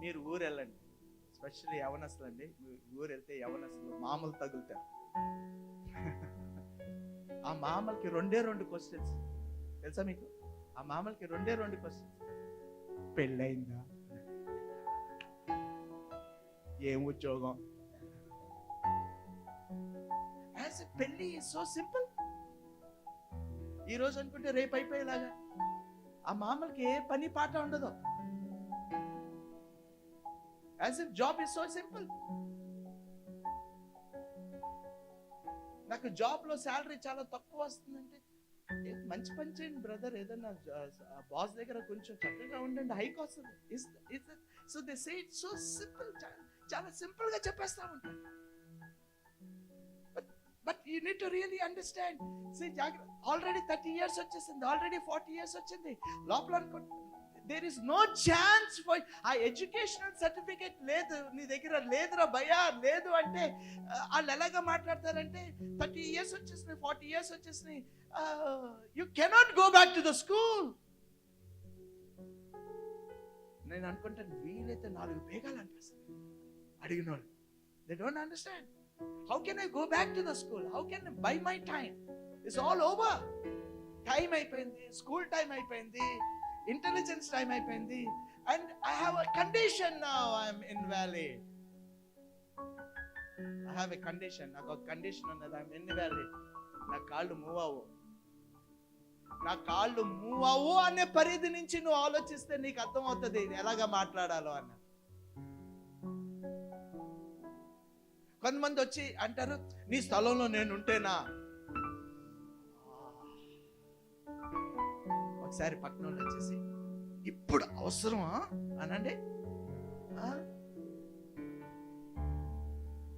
మీరు ఊరు వెళ్ళండి, స్పెషల్లీ యవనస్తులు అండి, ఊరు వెళ్తే యవనస్తులు మామూలు తగులుతారు. ఆ మామలకి 2 క్వశ్చన్స్ తెలుసా మీకు? ఆ మామలకి 2 క్వశ్చన్స్. పెళ్ళయిందా, ఏం ఉద్యోగం. పెళ్ళి సో సింపుల్. ఈ రోజు అనుకుంటే రేపు అయిపోయేలాగా. ఆ మామలకి ఏ పని పాట ఉండదు. As if job is so simple. నాకు జాబ్ లో శాలరీ చాలా తక్కువ వస్తుందంటే, మంచి పని చేయండి బ్రదర్, ఏదన్నా బాస్ దగ్గర కొంచెం చక్కగా ఉండండి, హైక్ వస్తుంది. So they say it so simple. చాలా సింపుల్ గా చెప్పేస్తా ఉంటాను. But you need to really understand. Already 30 years వచ్చేసింది, ఆల్రెడీ 40 years వచ్చింది. లోపల అనుకుంటా there is no chance for ఆ ఎడ్యుకేషనల్ సర్టిఫికేట్ లేదు నీ దగ్గర, లేదురా భయా లేదు అంటే వాళ్ళు ఎలాగా మాట్లాడతారంటే 30 years వచ్చేసినాయి, 40 years వచ్చేసినాయి, you cannot go back to the school. నేను అనుకుంటాను వీలైతే 4 బేగాలు అనిపిస్తుంది అడిగిన వాళ్ళు. They don't understand. How can I go back to the school? How can I by my time? It's all over. Time అయిపోయింది, స్కూల్ టైం అయిపోయింది, intelligence time అయిపోయింది, and I have a condition now. I'm invalid. I have a condition. నాకు ఒక condition ఉన్నది, I'm invalid. నా కాళ్ళు move అవ్వు. నా కాళ్ళు మూవ్ అవ్వు అనే పరిధి నుంచి నువ్వు ఆలోచిస్తే నీకు అర్థమవుతుంది ఎలాగా మాట్లాడాలో అన్న. కొంతమంది వచ్చి అంటారు, నీ స్థలంలో నేను ఉంటేనా. ఒకసారి పక్కన వచ్చేసి, ఇప్పుడు అవసరమా అనండి,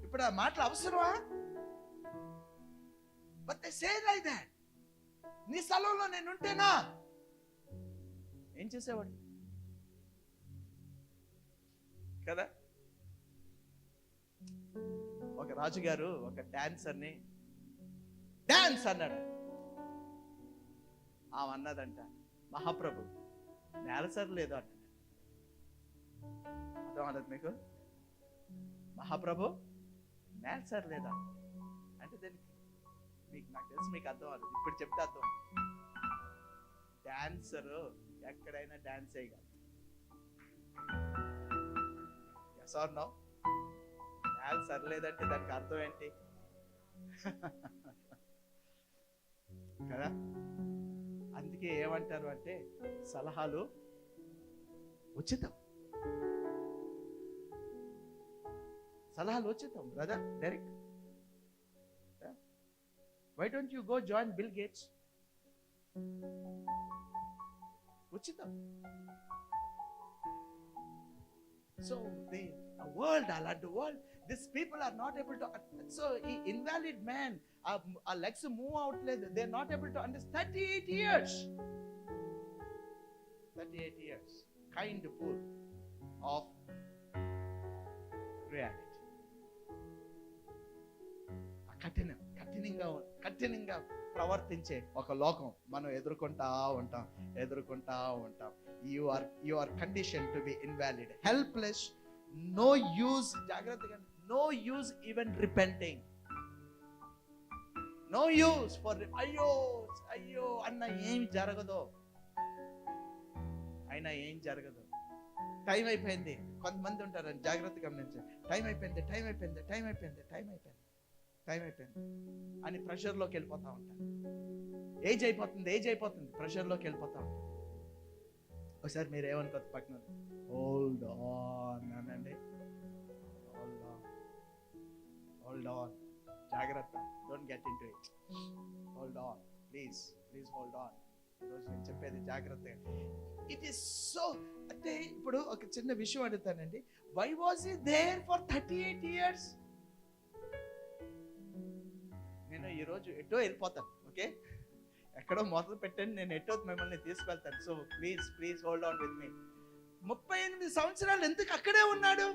ఇప్పుడు ఆ మాటలు అవసరమా? But they say like that. నీ స్థలంలో నేను ఉంటేనా ఏం చేసేవాడు కదా. ఒక రాజుగారు ఒక డాన్సర్ని డాన్స్ అన్నాడు. ఆమె అన్నదంట, మహాప్రభు నేలసరి లేదు అన్నాడు. అర్థం అన్నది మీకు? మహాప్రభు నేలసరి లేదా అంటే దానికి మీకు, నాకు తెలిసి మీకు అర్థం అవ్వదు, ఇప్పుడు చెప్తే అర్థం. డాన్సరు ఎక్కడైనా డాన్స్ చేయగలరు. Yes or no? నేల సరిలేదంటే దానికి అర్థం ఏంటి కదా. అందుకే ఏమంటారు అంటే, సలహాలు ఉచితం. సలహాలు ఉచితం brother Derrick. Why don't you go join Bill Gates? ఉచితం. So the world, అలాంటి world, these people are not able to. So ఈ invalid man, ఆ legs move అవట్లేదు, they are not able to understand. 38 years, 38 years, kind full of reality. కఠినంగా ప్రవర్తించే ఒక లోకం మనం ఎదుర్కొంటా ఉంటాం. You are condition to be invalid, helpless, no use. జాగ్రత్తగా, no use even repenting. No use for అయ్యో అన్న ఏం జరగదు. టైం అయిపోయింది. కొంతమంది ఉంటారు, జాగ్రత్తగా గమనించండి. టైం అయిపోయింది అని ప్రెషర్లోకి వెళ్ళిపోతా ఉంటారు. ఏజ్ అయిపోతుంది ప్రెషర్లోకి వెళ్ళిపోతా ఉంటారు. ఒకసారి మీరు ఏమనుకోద్దు, పక్కన హోల్డ్ ఆన్ అనండి. హోల్డ్ ఆన్, జాగ్రత్త, don't get in to it. Hold on, please hold on. ఈరోజు నేను చెప్పేది జాగ్రత్తగా. ఇట్ ఈస్ సో, అంటే ఇప్పుడు ఒక చిన్న విషయం అడుగుతానండి. Why was he there for 38 years? నేను ఈరోజు ఎటో వెళ్ళిపోతాను, ఓకే? ఎక్కడో మొదలు పెట్టండి, నేను ఎటో మిమ్మల్ని తీసుకెళ్తాను. So please hold on with me. 38 సంవత్సరాలు ఎందుకు అక్కడే ఉన్నాడు?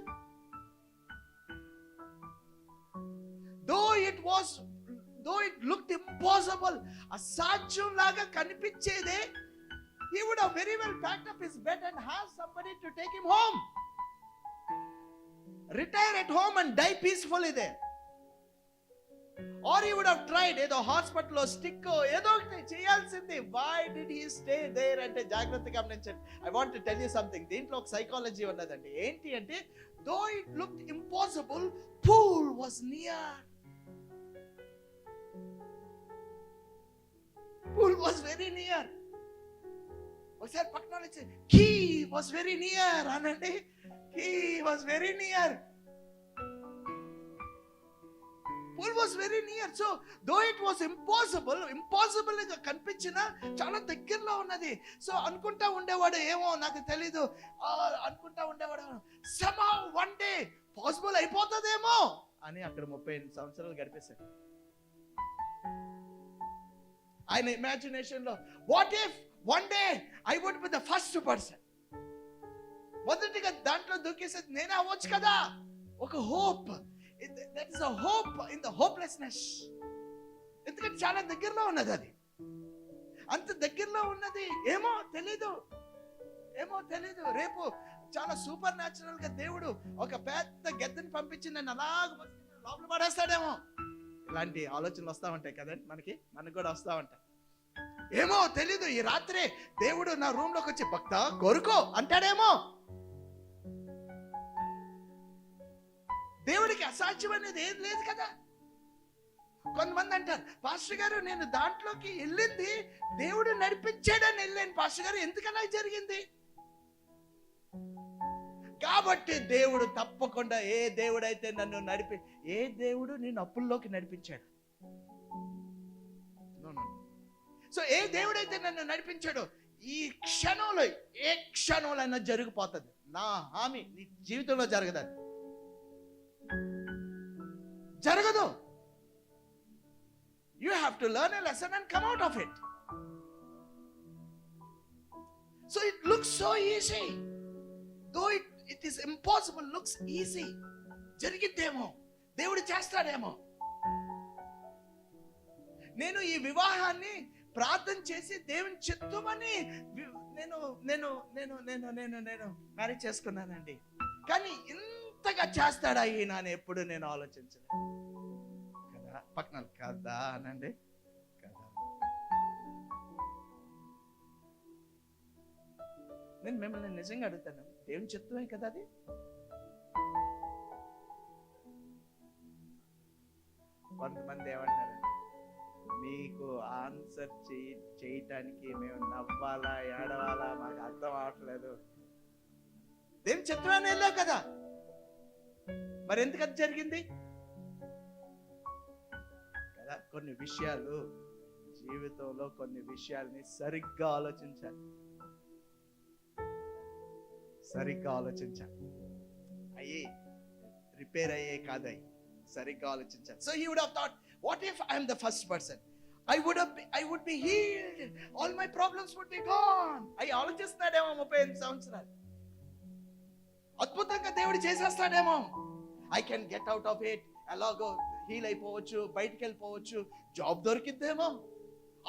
Though it looked impossible, అసాధ్యం లాగా కనిపించేదే, he would have very well packed up his bed and have somebody to take him home. Retire at home and die peacefully there. Or he would have tried ఏదో hospital stick ఏదో ఒకటి చేయాల్సింది. Why did he stay there అంటే జాగ్రత్తగా గమనించండి. I want to tell you something. దీంట్లో ఒక psychology ఉన్నదండి. ఏంటి అంటే, though it looked impossible, pool was near. Pool was very near. ఒకసారి పక్కన నుంచి key was very near అనండి. Key was very near. Pool was very near. So though it was impossible గా కనిపించినా చాలా దగ్గరలో ఉన్నది. సో అనుకుంటా ఉండేవాడు, ఏమో నాకు తెలీదు, అనుకుంటా ఉండేవాడు, somehow one day పాసిబుల్ అయిపోతుందేమో అని అక్కడ 38 సంవత్సరాలు గడిపేశాడు. ఆయన ఇమాజినేషన్ లో, what if one day I would be the first person. మొదటిగా దాంట్లో దూకేసేది నేనే అవ్వచ్చు కదా. ఒక hope, that is a hope in the hopelessness. ఎందుకంటే చాలా దగ్గరలో ఉన్నది, అది అంత దగ్గరలో ఉన్నది. ఏమో తెలీదు. రేపు చాలా సూపర్ న్యాచురల్ గా దేవుడు ఒక పెద్ద గెద్దని పంపించి నన్ను అలాగ లోపల పడేస్తాడేమో. ఇలాంటి ఆలోచనలు వస్తా ఉంటాయి కదండి, మనకు కూడా వస్తా ఉంటాయి. ఏమో తెలీదు, ఈ రాత్రే దేవుడు నా రూమ్ లోకి వచ్చి భక్త కోరుకో అంటాడేమో. దేవుడికి అసాధ్యం అనేది ఏం లేదు కదా. కొంతమంది అంటారు, పాస్టర్ గారు నేను దాంట్లోకి వెళ్ళింది దేవుడు నడిపించాడని వెళ్ళాను పాస్టర్ గారు, ఎందుకలా జరిగింది? కాబట్టి దేవుడు తప్పకుండా, ఏ దేవుడైతే నన్ను ఏ దేవుడు నేను అప్పుల్లోకి నడిపించాడు? సో ఏ దేవుడైతే నన్ను నడిపించాడో ఈ క్షణంలో, ఏ క్షణంలో అయినా జరిగిపోతుంది. నా హామీ నీ జీవితంలో జరగదు. You have to learn a lesson and come out of it. So it looks so easy. Though it is impossible, looks easy. జరిగిద్దేమో, దేవుడు చేస్తాడేమో. నేను ఈ వివాహాన్ని ప్రార్థన చేసి దేవుని చిత్తమని నేను మ్యారేజ్ చేసుకున్నానండి, కానీ ఇంతగా చేస్తాడా ఈయన అని ఎప్పుడు నేను ఆలోచించలేదు కదా. పక్కన కదా అనండి, కదా. నేను మిమ్మల్ని నిజంగా అడుగుతాను, దేవుని చిత్తమే కదా అది? కొంతమంది ఏమంటారు, మీకు ఆన్సర్ చేయటానికి మేము నవ్వాలా ఏడవాలా మాకు అర్థం అవట్లేదు. దేవుని చిత్తమని వెళ్ళావు కదా, మరి ఎందుకు అది జరిగింది కదా? కొన్ని విషయాలు జీవితంలో, కొన్ని విషయాల్ని సరిగ్గా ఆలోచించాలి. అయ్యి రిపేర్ అయ్యే కాదయ్యి, సరిగ్గా ఆలోచించాలి. So he would have thought, what if I am the first person? I would be healed. All my problems would be gone. అయ్యి ఆలోచిస్తాడేమో 38 సంవత్సరాలు. అద్భుతంగా దేవుడు చేసేస్తాడేమో. I can get out of it. అలాగో హీల్ అయిపోవచ్చు, బయటికి వెళ్ళిపోవచ్చు, జాబ్ దొరికిద్దేమో.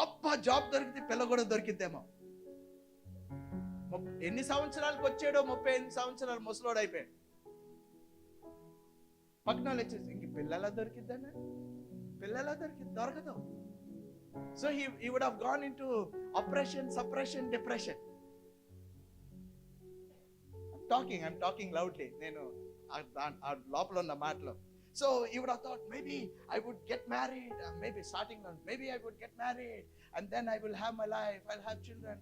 అబ్బా జాబ్ దొరికితే పిల్ల కూడా దొరికిద్దేమో. ఎన్ని సంవత్సరాలకు వచ్చాడో, 38 సంవత్సరాలు ముసలోడు అయిపోయాడు. పక్కన వచ్చేసి ఇంక పిల్లలా దొరికిద్దానా? దొరకదు. So he would have gone into oppression, suppression, depression. I'm talking loudly. నేను ఆ లోపల ఉన్న మాటలో. So he would have thought, maybe I would get married, maybe I would get married and then I will have my life, I'll have children.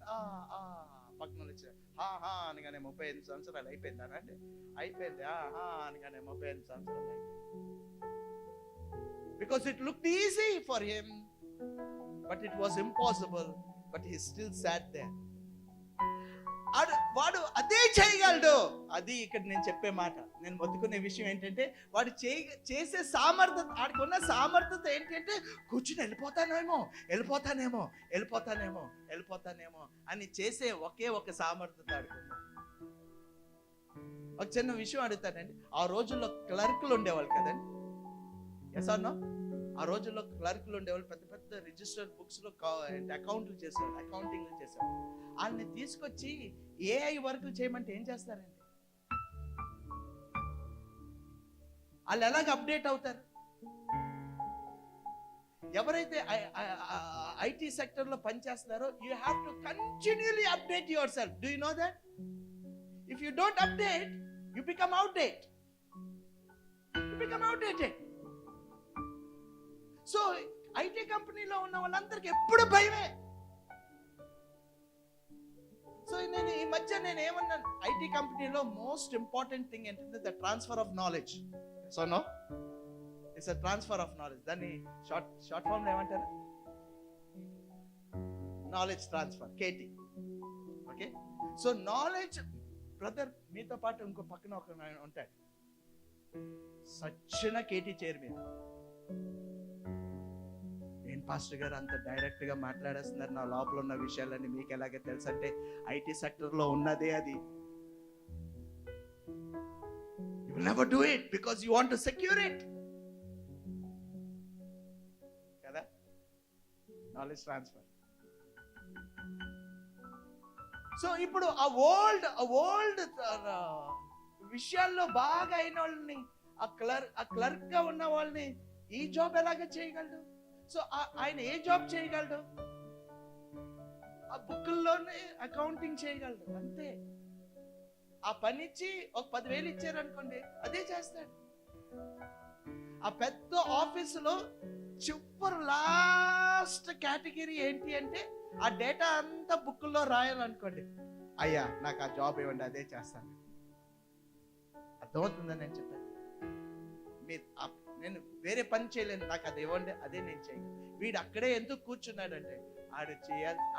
పక్కన వచ్చి అనగానే 35 సంవత్సరాలు అయిపోయిందా అంటే అయిపోయింది, అనగానే 35 సంవత్సరాలు అయిపోయింది. Because it looked easy for him, but it was impossible, but he still sat there. వాడు అదే చేయగలడు. అది ఇక్కడ నేను చెప్పే మాట, నేను బతుకునే విషయం ఏంటంటే వాడు చేసే సామర్థ్యత, ఆడికున్న సామర్థ్యత ఏంటంటే కూర్చుని వెళ్ళిపోతానేమో అని చేసే ఒకే ఒక సామర్థ్యత ఆడుకున్నా. ఒక చిన్న విషయం అడుగుతానండి, ఆ రోజుల్లో క్లర్కులు ఉండేవాళ్ళు కదండి, ఎస్ ఆర్ నో? ఆ రోజుల్లో క్లర్కులు ఉండేవాళ్ళు, పెద్ద పెద్ద రిజిస్టర్ బుక్స్ లో అకౌంటింగ్ చేసేవాళ్ళు. వాళ్ళని తీసుకొచ్చి ఏఐ వర్క్ చేయమంటే ఏం చేస్తారండి? వాళ్ళు ఎలాగ అప్డేట్ అవుతారు? ఎవరైతే ఐటీ సెక్టర్ లో పనిచేస్తున్నారో you have to continuously update your self. Do you know that? If you don't update you become outdated. So IT కంపెనీలో ఉన్న వాళ్ళందరికీ ఎప్పుడు భయమే. సో నేను ఈ మధ్య ఏమన్నాను, ఐటీ కంపెనీలో మోస్ట్ ఇంపార్టెంట్ థింగ్ ఏంటంటే the transfer of knowledge. So no, it's a transfer of knowledge. దాన్ని షార్ట్ ఫామ్ లో ఏమంటారు? Knowledge transfer, KT. Okay, so knowledge brother మీతో పాటు ఇంకో పక్కన ఒక ఉంటాడు, సచ్చిన కేటీ చైర్ మీద. ఏం పాస్టర్ గారు అంత డైరెక్ట్ గా మాట్లాడేస్తున్నారు, నా లోపల ఉన్న విషయాలన్నీ మీకు ఎలాగే తెలుసు అంటే ఐటీ సెక్టర్ లో ఉన్నదే అది. You will never do it because you want to secure it కదా. Knowledge transfer. సో ఇప్పుడు ఆ ఓల్డ్ విషయాల్లో బాగా అయిన వాళ్ళని, ఆ క్లర్క్ గా ఉన్న వాళ్ళని ఈ జాబ్ ఎలాగ చేయగలడు? సో ఆయన ఏ జాబ్ చేయగలడు? ఆ బుక్లోనే అకౌంటింగ్ చేయగలడు, అంతే. ఆ పని ఇచ్చి ఒక 10,000 ఇచ్చారనుకోండి, అదే చేస్తాడు. ఆ పెద్ద ఆఫీసులో చివరి లాస్ట్ కేటగిరీ ఏంటి అంటే ఆ డేటా అంతా బుక్లో రాయాలనుకోండి, అయ్యా నాకు ఆ జాబ్ ఇవ్వండి, అదే చేస్తాను. అర్థమవుతుందని నేను చెప్పాను. నేను వేరే పని చేయలేను, నాకు అది ఇవ్వండి, అదే నేను చేయగలను. వీడు అక్కడే ఎందుకు కూర్చున్నాడంటే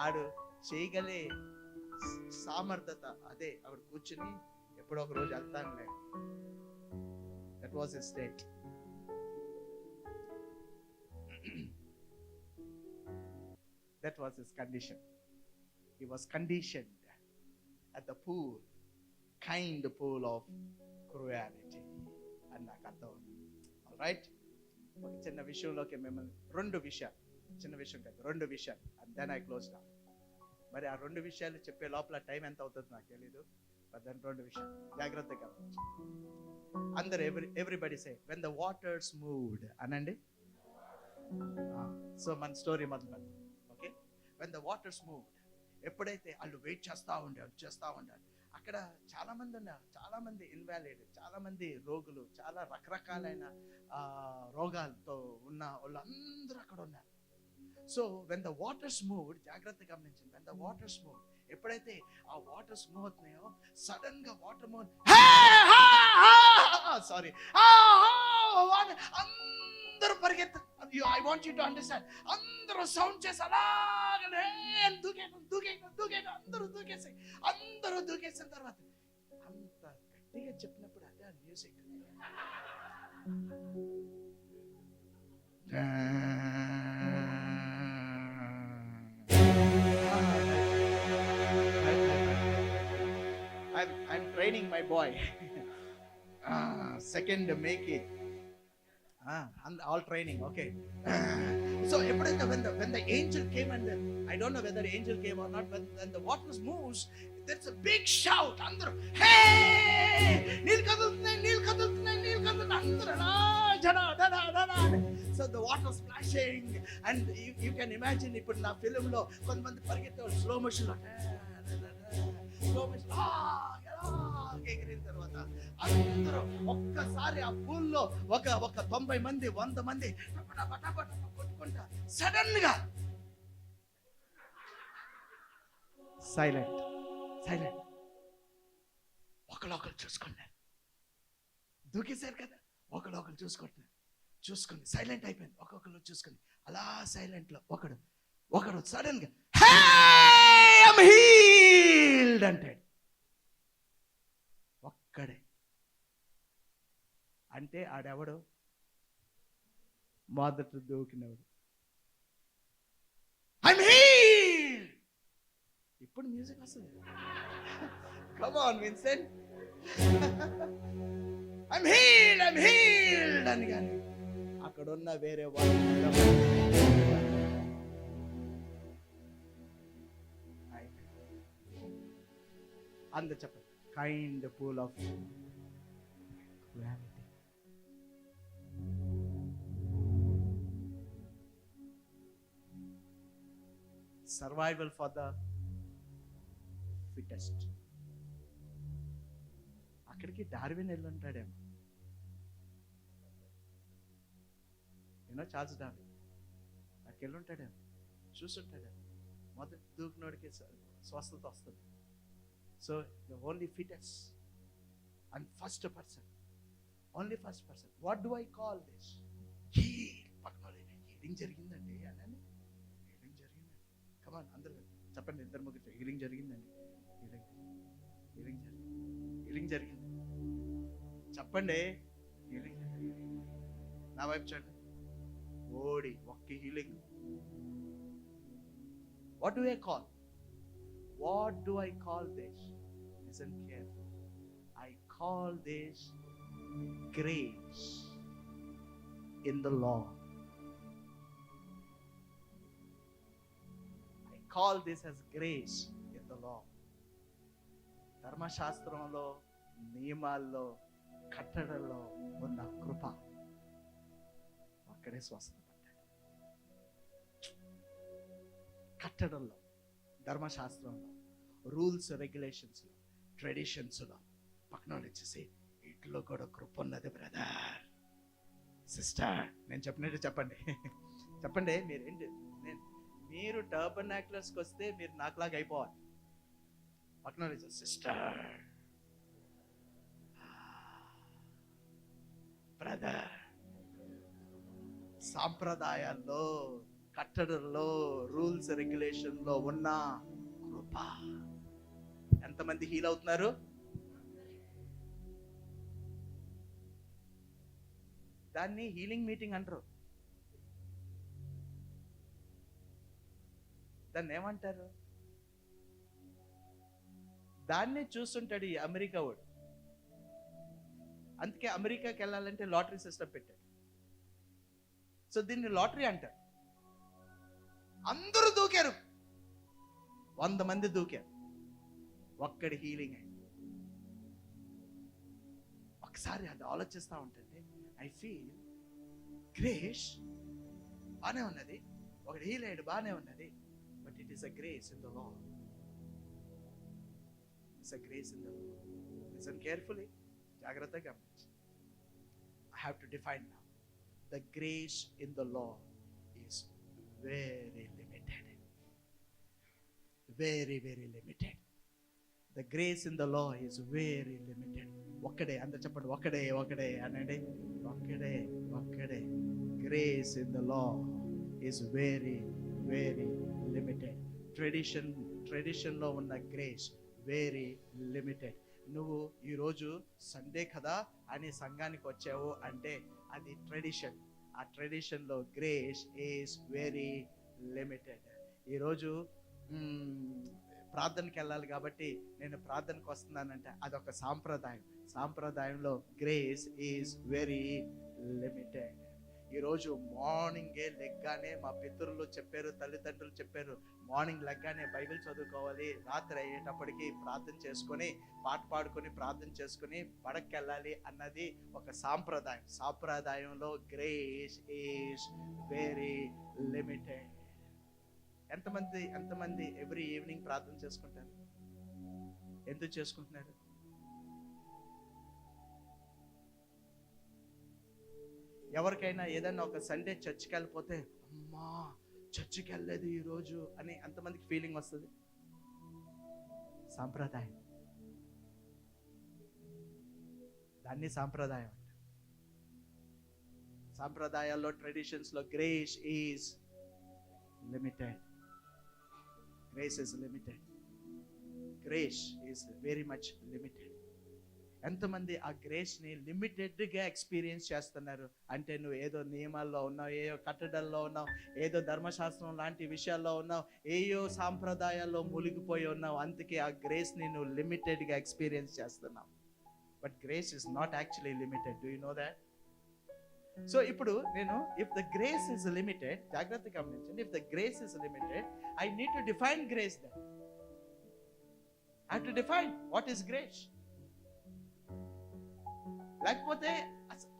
ఆడు చేయగలే సామర్థ్యత అదే. ఆవిడ కూర్చుని ఎప్పుడో ఒక రోజు వెళ్తానులే. That was his state. That was his condition. He was conditioned at the pool, kind pool of cruelty అని నాకు అర్థం. రైట్, ఒక చిన్న విషయంలోకి మిమ్మల్ని, రెండు విషయాలు, చిన్న విషయం కాదు, 2 విషయాలు, and then I close down. మరి ఆ 2 విషయాలు చెప్పే లోపల టైం ఎంత అవుతుందో నాకు తెలీదు. దాని 2 విషయాలు జాగ్రత్తగా అందరు everybody say when the waters moved అనండి. సో మన స్టోరీ మొదలు. Okay, when the waters moved, ఎప్పుడైతే వాళ్ళు వెయిట్ చేస్తూ ఉండాలి, అక్కడ చాలా మంది ఇన్వాలిడ్, చాలా మంది రోగులు, చాలా రకరకాలైన రోగాలతో ఉన్న వాళ్ళందరూ అక్కడ ఉన్నారు. So when the waters moved, జాగ్రత్తగా గమనించండి, వెన్ ద వాటర్స్ మూవ్, ఎప్పుడైతే ఆ వాటర్స్ మూవ్ అవుతున్నాయో సడన్ గా వాటర్ మూవ్, సారీ, అందరూ పరిగెత్త. I want you to understand, అందరూ సౌండ్ చేసి అలాగనే దూకేయడం, అందరూ దూకేసిన తర్వాత అంత గట్టిగా చెప్పినప్పుడు అదే music. I'm training my boy. Second, make it. All training, okay. So when the angel came, and I don't know whether the angel came or not, but when the waters moves, there's a big shout. Andru, hey, neel kadultunnayi, andru dana. So the water splashing, and you can imagine ippudu na film lo kontamandi parigettu slow motion lo ఎగిరిన తర్వాత అందరూ ఒక్కసారి ఆ పూల్లో ఒక 90 మంది 100 మంది కొట్టుకుంటా sudden గా సైలెంట్. సైలెంట్. ఒకళ్ళు చూసుకున్నారు, దూకేశారు కదా, ఒకళ్ళు చూసుకుంటున్నారు. చూసుకుని సైలెంట్ అయిపోయింది. ఒక్కొక్కరు చూసుకుని అలా సైలెంట్లో ఒకడు సడన్ గా ఐ యామ్ హీల్డ్ అంటాడు. ఒక్కడే. అంటే ఆడెవడు? మొదట దూకినవాడు. I am healed. ఇప్పుడు మ్యూజిక్ వస్తుంది. Come on Vincent. I am healed అని. కానీ అక్కడ ఉన్న వేరే వాళ్ళు అందరు చెప్పండి, kind pool of quality. Survival for the fittest. అక్కడికి డార్విన్ వెళ్ళి ఉంటాడేమో. చార్ల్స్ డార్విన్ అక్కడికి వెళ్ళి ఉంటాడేమో, చూసుంటాడేమో. మొదటి దూకినోడికి స్వస్థత వస్తుంది. So the only fittest and first person, only first person. What do I call this? Healing జరిగిందండి అనండి. హీలింగ్ జరిగిందండి. కమాన్ అందరూ చెప్పండి, ఇద్దరు ముగ్గురు. హీలింగ్ జరిగిందండి. హీలింగ్ జరిగింది చెప్పండి. హీలింగ్ నా వైపు చూడండి. ఓడి ఒక్క healing. What do I call? What do I call this? Listen carefully. I call this grace in the law. I call this as grace in the law. ధర్మశాస్త్రంలో, నియమాల్లో, కట్టడల్లో ఉన్న కృప. అక్కడే స్వస్థత పడ్డాడు. కట్టడంలో, ధర్మశాస్త్రంలో, రూల్స్ రెగ్యులేషన్స్లో, ట్రెడిషన్స్లో పక్కన వచ్చేసి వీటిలో కూడా కృప ఉన్నది బ్రదర్ సిస్టర్. నేను చెప్పినట్టు చెప్పండి. చెప్పండి. మీరేంటి, మీరు టర్బనాక్యులర్స్కి వస్తే మీరు నాకులాగా అయిపోవాలి. పక్కన వచ్చే సిస్టర్, బ్రదర్. సాంప్రదాయాల్లో, కట్టడల్లో, రూల్స్ రెగ్యులేషన్లో ఉన్న కృప. ఎంతమంది హీల్ అవుతున్నారు? దాన్ని హీలింగ్ మీటింగ్ అంటారు. దాన్ని ఏమంటారు? దాన్ని చూస్తుంటాడు ఈ అమెరికా వాడు. అందుకే అమెరికాకి వెళ్ళాలంటే లాటరీ సిస్టమ్ పెట్టాడు. సో దీన్ని లాటరీ అంటారు. అందరూ దూకారు, 100 మంది దూకారు, ఒక్కడి హీలింగ్ అయింది. ఒకసారి అది ఆలోచిస్తూ ఉంటుంటే ఐ ఫీల్ గ్రేస్ బానే ఉన్నది, ఒకటి హీల్ అయ్యాడు బానే ఉన్నది. But it is a grace in the law. It's a grace in the law. Listen carefully, జాగ్రత్తగా గమనించండి. I have to define now. The grace in the law is very limited. Very limited. The grace in the law is very limited. ఒక్కడే. అందరూ చెప్పండి, ఒక్కడే అనండి. ఒక్కడే. Grace in the law is very limited. Tradition లో ఉన్న grace very limited. నువ్వు ఈరోజు సండే కదా అని సంఘానికి వచ్చావు అంటే అది ట్రెడిషన్. ఆ ట్రెడిషన్లో గ్రేస్ ఈస్ వెరీ లిమిటెడ్. ఈరోజు ప్రార్థనకి వెళ్ళాలి కాబట్టి నేను ప్రార్థనకు వస్తున్నానంటే అదొక సాంప్రదాయం. సాంప్రదాయంలో గ్రేస్ ఈజ్ వెరీ లిమిటెడ్. ఈరోజు మార్నింగే లెగ్గానే మా పితరులు చెప్పారు, తల్లిదండ్రులు చెప్పారు, మార్నింగ్ లెగ్గానే బైబిల్ చదువుకోవాలి, రాత్రి అయ్యేటప్పటికి ప్రార్థన చేసుకొని, పాట పాడుకొని, ప్రార్థన చేసుకొని పడకి వెళ్ళాలి అన్నది ఒక సాంప్రదాయం. సాంప్రదాయంలో గ్రేస్ ఈజ్ వెరీ లిమిటెడ్. ఎంతమంది ఎవ్రీ ఈవినింగ్ ప్రార్థన చేసుకుంటారు? ఎందుకు చేసుకుంటున్నారు? ఎవరికైనా ఏదైనా ఒక సండే చర్చికి వెళ్ళిపోతే అమ్మా చర్చికి వెళ్ళలేదు ఈరోజు అని ఎంతమందికి ఫీలింగ్ వస్తుంది? సాంప్రదాయం. దాన్ని సాంప్రదాయం అంట. సాంప్రదాయాల్లో, ట్రెడిషన్స్లో grace is limited. Grace is limited. Grace is very much limited. ఎంతమంది ఆ గ్రేస్ని లిమిటెడ్గా ఎక్స్పీరియన్స్ చేస్తున్నారు అంటే, నువ్వు ఏదో నియమాల్లో ఉన్నావు, ఏదో కట్టడల్లో ఉన్నావు, ఏదో ధర్మశాస్త్రం లాంటి విషయాల్లో ఉన్నావు, ఏయో సాంప్రదాయాల్లో మునిగిపోయి ఉన్నావు, అందుకే ఆ గ్రేస్ని నువ్వు లిమిటెడ్గా ఎక్స్పీరియన్స్ చేస్తున్నావు. But grace is not actually limited. Do you know that? So ఇప్పుడు నేను, if the grace is limited, జాగ్రత్తగా గమనించండి, if the grace is limited, I need to define grace. Then I have to define what is grace. లేకపోతే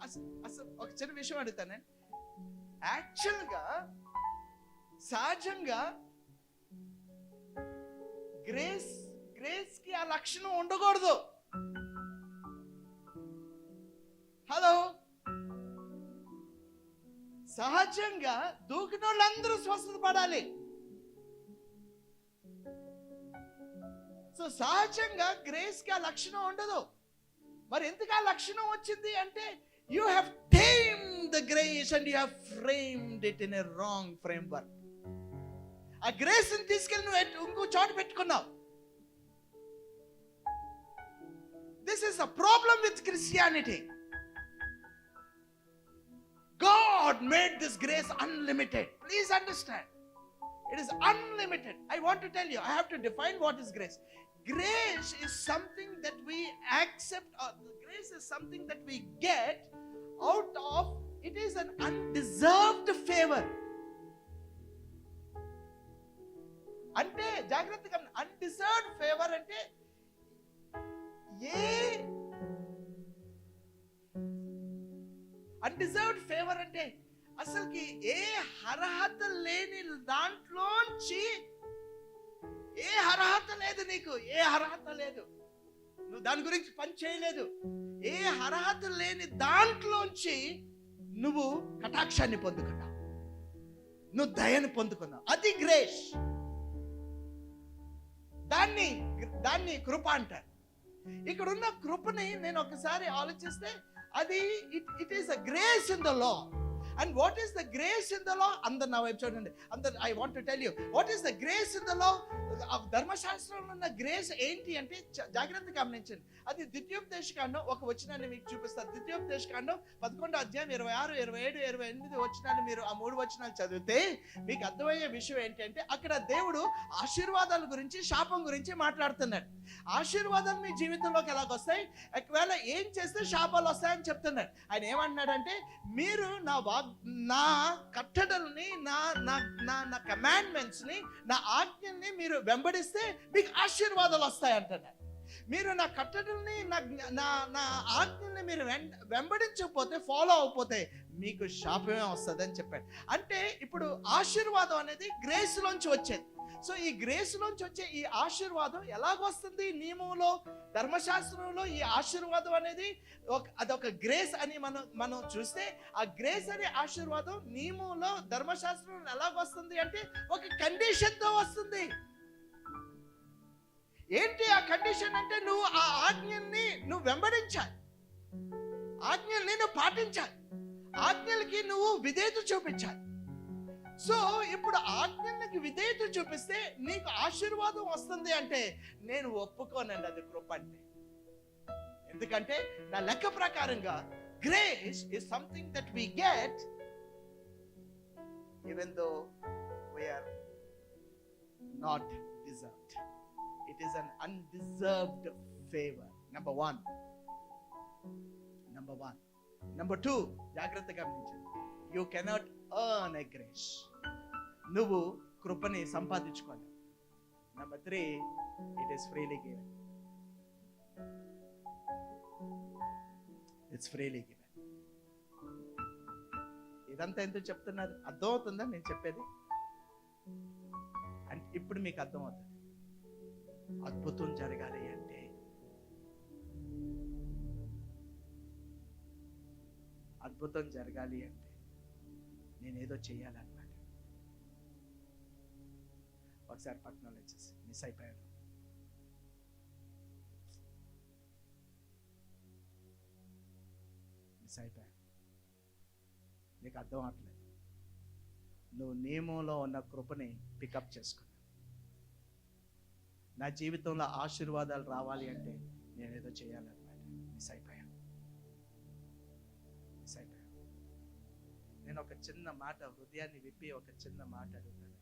అసలు ఒక చిన్న విషయం అడుగుతానే, యాక్చువల్గా సహజంగా గ్రేస్కి ఆ లక్షణం ఉండకూడదు. హలో, సహజంగా దూకిన వాళ్ళందరూ స్వస్థత పడాలి. సో సహజంగా గ్రేస్కి ఆ లక్షణం ఉండదు. మరి ఎందుకు ఆ లక్షణం వచ్చింది అంటే, you have tamed the grace and you have framed it in a wrong framework. ఆ గ్రేస్ ని తీసుకెళ్ళి నువ్వు ఇంకో చోట పెట్టుకున్నావు. This is a problem with Christianity. God made this grace unlimited. Please understand. It is unlimited. I want to tell you, I have to define what is grace. Grace is something that we accept, or grace is something that we get out of, it is an undeserved favor. అంటే జాగ్రత్తగా, undeserved favor అంటే undeserved favour అంటే అసలుకి ఏ అర్హత లేని దాంట్లోంచి, ఏ అర్హత లేదు నీకు, ఏ అర్హత లేదు, నువ్వు దాని గురించి పని చేయలేదు, ఏ అర్హత లేని దాంట్లోంచి నువ్వు కటాక్షాన్ని పొందుకున్నావు, నువ్వు దయను పొందుకున్నావు. అది గ్రేస్. దాన్ని కృప అంటారు. ఇక్కడ ఉన్న కృపని నేను ఒకసారి ఆలోచిస్తే, అది it is a grace in the law. And what is the grace in the law? అందరు నా వైపు చూడండి. I want to tell you what is the grace in the law. ధర్మశాస్త్రంలో ఉన్న గ్రేస్ ఏంటి అంటే, జాగ్రత్తగా గమనించండి. అది ద్వితీయోపదేశకాండం ఒక వచనాన్ని మీకు చూపిస్తారు. ద్వితీయోపదేశకాండం 11వ అధ్యాయం 26, 27, 28 వచనాలు మీరు ఆ 3 వచనాలు చదివితే మీకు అర్థమయ్యే విషయం ఏంటంటే, అక్కడ దేవుడు ఆశీర్వాదాల గురించి, శాపం గురించి మాట్లాడుతున్నాడు. ఆశీర్వాదాలు మీ జీవితంలోకి ఎలాగొస్తాయి, ఒకవేళ ఏం చేస్తే శాపాలు వస్తాయని చెప్తున్నాడు. ఆయన ఏమంటున్నాడంటే, మీరు నా కట్టడల్ని, నా కమాండ్మెంట్స్ ని, నా ఆజ్ఞల్ని మీరు వెంబడిస్తే మీకు ఆశీర్వాదాలు వస్తాయి అంటున్నాడు. మీరు నా కట్టడల్ని, నా ఆజ్ఞల్ని మీరు వెంబడించకపోతే, ఫాలో అవ్వకపోతే మీకు శాపమే వస్తుంది అని చెప్పాడు. అంటే ఇప్పుడు ఆశీర్వాదం అనేది గ్రేస్ లోంచి వచ్చేది. సో ఈ గ్రేస్ లోంచి వచ్చే ఈ ఆశీర్వాదం ఎలాగొస్తుంది? నియమంలో, ధర్మశాస్త్రంలో ఈ ఆశీర్వాదం అనేది అదొక గ్రేస్ అని మనం చూస్తే, ఆ గ్రేస్ అనే ఆశీర్వాదం నియమంలో, ధర్మశాస్త్రంలో ఎలాగొస్తుంది అంటే ఒక కండిషన్ తో వస్తుంది. ఏంటి ఆ కండిషన్ అంటే, నువ్వు ఆ ఆజ్ఞల్ని నువ్వు వెంబడించాలి, ఆజ్ఞల్ని నువ్వు పాటించాలి, ఆజ్ఞలకి నువ్వు విధేయత చూపించాలి. సో ఇప్పుడు ఆజ్ఞలకి విధేయత చూపిస్తే నీకు ఆశీర్వాదం వస్తుంది అంటే నేను ఒప్పుకోనండి, అది కృప అంటే. ఎందుకంటే నా లెక్క ప్రకారంగా grace is something that we get even though we are not deserved. It is un undeserved favour. Number 1. Number 2, జాగ్రత్తగా గమనించండి. You cannot earn a grace. నువ్వు కృపని సంపాదించుకోలేవు. Number 3, it is freely given. It's freely given. ఇదంతా ఎందుకు చెప్తున్నారు? అర్థమవుతుందా నేను చెప్పేది? అంటే ఇప్పుడు మీకు అర్థమవుతుంది. అద్భుతం జరగాలి అంటే, అద్భుతం జరగాలి అంటే నేనేదో చేయాలన్నమాట. ఒకసారి పట్టణంలో వచ్చేసి మిస్ అయిపోయాను. మిస్ అయిపోయా. నీకు అర్థం అవట్లేదు. నువ్వు నియమంలో ఉన్న కృపని పికప్ చేసుకున్నా. నా జీవితంలో ఆశీర్వాదాలు రావాలి అంటే నేనేదో చేయాలన్నమాట. మిస్ అయిపోయా. నేను ఒక చిన్న మాట, హృదయాన్ని విప్పి ఒక చిన్న మాట అడుగుతాను.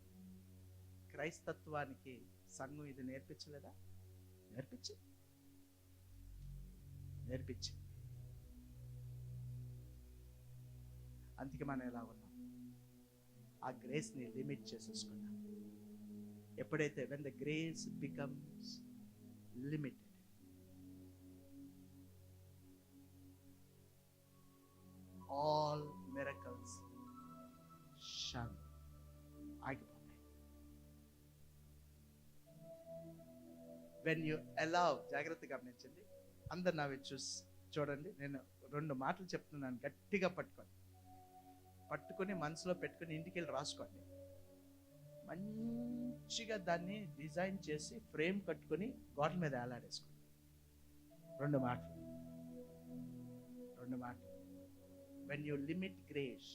క్రైస్తత్వానికి సంఘం ఇది నేర్పించలేదా? నేర్పించి అందుకే మనం ఎలా ఉన్నాం? ఆ గ్రేస్ని లిమిట్ చేసేసుకున్నాం. ఎప్పుడైతే when the grace becomes limited, all miracles shall ఆగిపోతాయి. when you allow, జాగ్రత్తగా గమనించండి, అందరు నా చూడండి. నేను 2 మాటలు చెప్తున్నాను, గట్టిగా పట్టుకొని మనసులో పెట్టుకొని ఇంటికి వెళ్ళి రాసుకోండి. మంచిగా దాన్ని డిజైన్ చేసి ఫ్రేమ్ కట్టుకొని గోడల మీద వేలాడేసుకోండి. 2 మాటలు. When you limit grace,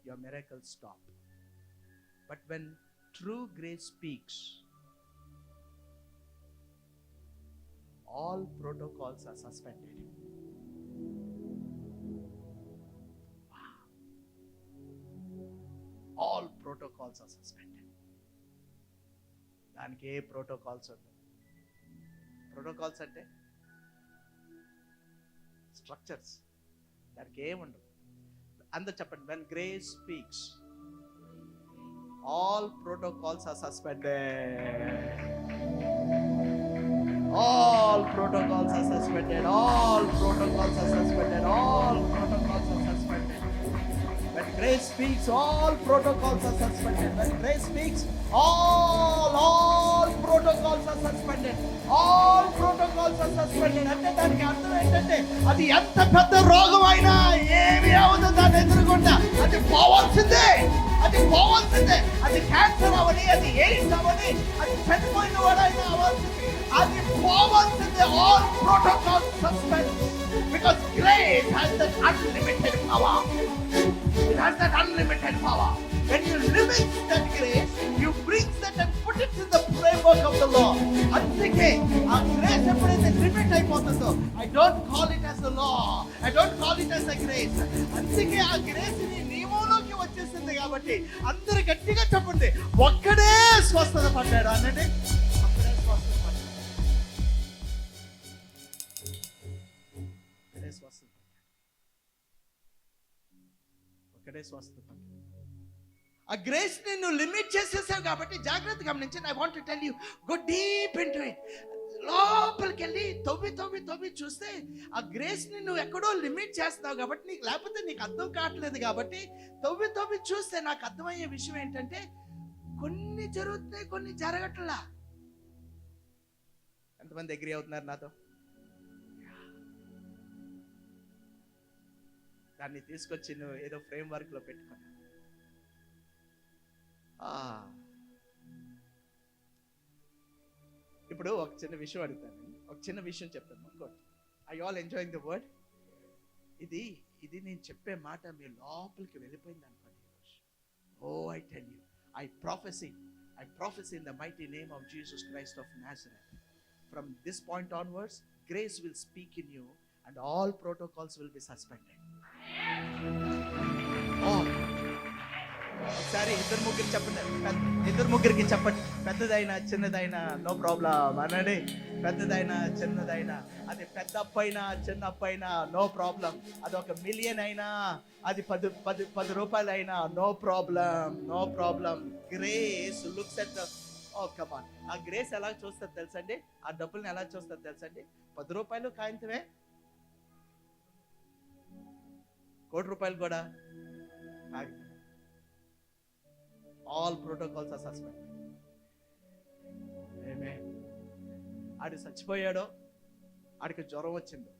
your miracles stop. But when true grace speaks, all protocols are suspended. Wow. All protocols are suspended. దానికి ఏ ప్రోటోకాల్స్ ఉండవు. ప్రోటోకాల్స్ అంటే స్ట్రక్చర్స్, దానికి ఏముండవు. అందరు చెప్పండి, when grace speaks, all protocols are suspended. All protocols are suspended. All protocols are suspended. All protocols are suspended. When grace speaks, all protocols are suspended. When grace speaks, all protocols are suspended. All protocols are suspended. అంటే దానికి అర్థం ఏంటంటే, అది ఎంత పెద్ద రోగం అయినా ఏమి అవదు దాన్ని ఎదుర్కొంటా అది పోవాల్సిందే. అది క్యాన్సర్ అవని, అది ఎయిడ్స్ అవని, అది చనిపోయిన వాడైనా అవ్వాల్సింది, అది పోవాల్సిందే. All protocol suspend, because grace has that unlimited power. It has that unlimited power. When you limit that grace, you bring that and put it in the framework of the law. అందుకే ఆ grace ఎప్పుడైతే limit అయిపోతుందో, I don't call it as a law, I don't call it as a grace. అందుకే ఆ grace ని నియమంలోకి వచ్చేసింది. కాబట్టి అందరు గట్టిగా చెప్పండి, ఒక్కడే స్వస్థత పడ్డాడు అనండి. ఒక్కడే స్వస్థత పడ్డాడు. ఆ గ్రేస్ ని నువ్వు లిమిట్ చేసేసావు కాబట్టి జాగ్రత్తగా గమనించండి. I want to tell you, go deep into it. లోపలికి వెళ్ళి తవ్వి చూస్తే ఆ గ్రేస్ ని నువ్వు ఎక్కడో లిమిట్ చేస్తున్నావు కాబట్టి, లేకపోతే నీకు అర్థం కావట్లేదు కాబట్టి తవ్వి చూస్తే నాకు అర్థమయ్యే విషయం ఏంటంటే, కొన్ని జరుగుతున్నాయి, కొన్ని జరగట్లా. ఎంతమంది అగ్రీ అవుతున్నారు నాతో? దాన్ని తీసుకొచ్చి నువ్వు ఏదో ఫ్రేమ్ వర్క్ లో పెట్టుకున్నా. ఇప్పుడు ఒక చిన్న విషయం అడుగుతాను, ఒక చిన్న విషయం చెప్తాను. ఇంకోటి, I all enjoying the word. ఇది నేను చెప్పే మాట మీ లోపలికి వెళ్ళిపోయింది అనుకోండి ఈరోజు. O I tell you, I prophesy in the mighty name of Jesus Christ of Nazareth. From this point onwards, grace will speak in you and all protocols will be suspended. ఒకసారి ఇద్దరు ముగ్గురికి చెప్పండి, పెద్దదైనా చిన్నదైనా నో ప్రాబ్లం అనండి. పెద్దదైనా చిన్నదైనా, అది పెద్ద అప్పైనా చిన్న అప్పైనా నో ప్రాబ్లం. అది 1 మిలియన్ అయినా, అది 10 రూపాయలు అయినా no problem. Grace looks at come on. ఆ గ్రేస్ ఎలా చూస్తుంది తెలుసండి? ఆ డబ్బుల్ని ఎలా చూస్తుంది తెలుసండి? 10 రూపాయలు కాయించవే, 1 కోటి రూపాయలు కూడా. All protocols are suspended. Amen. ఆడు చచ్చిపోయాడో, ఆడికి జ్వరం వచ్చిందో,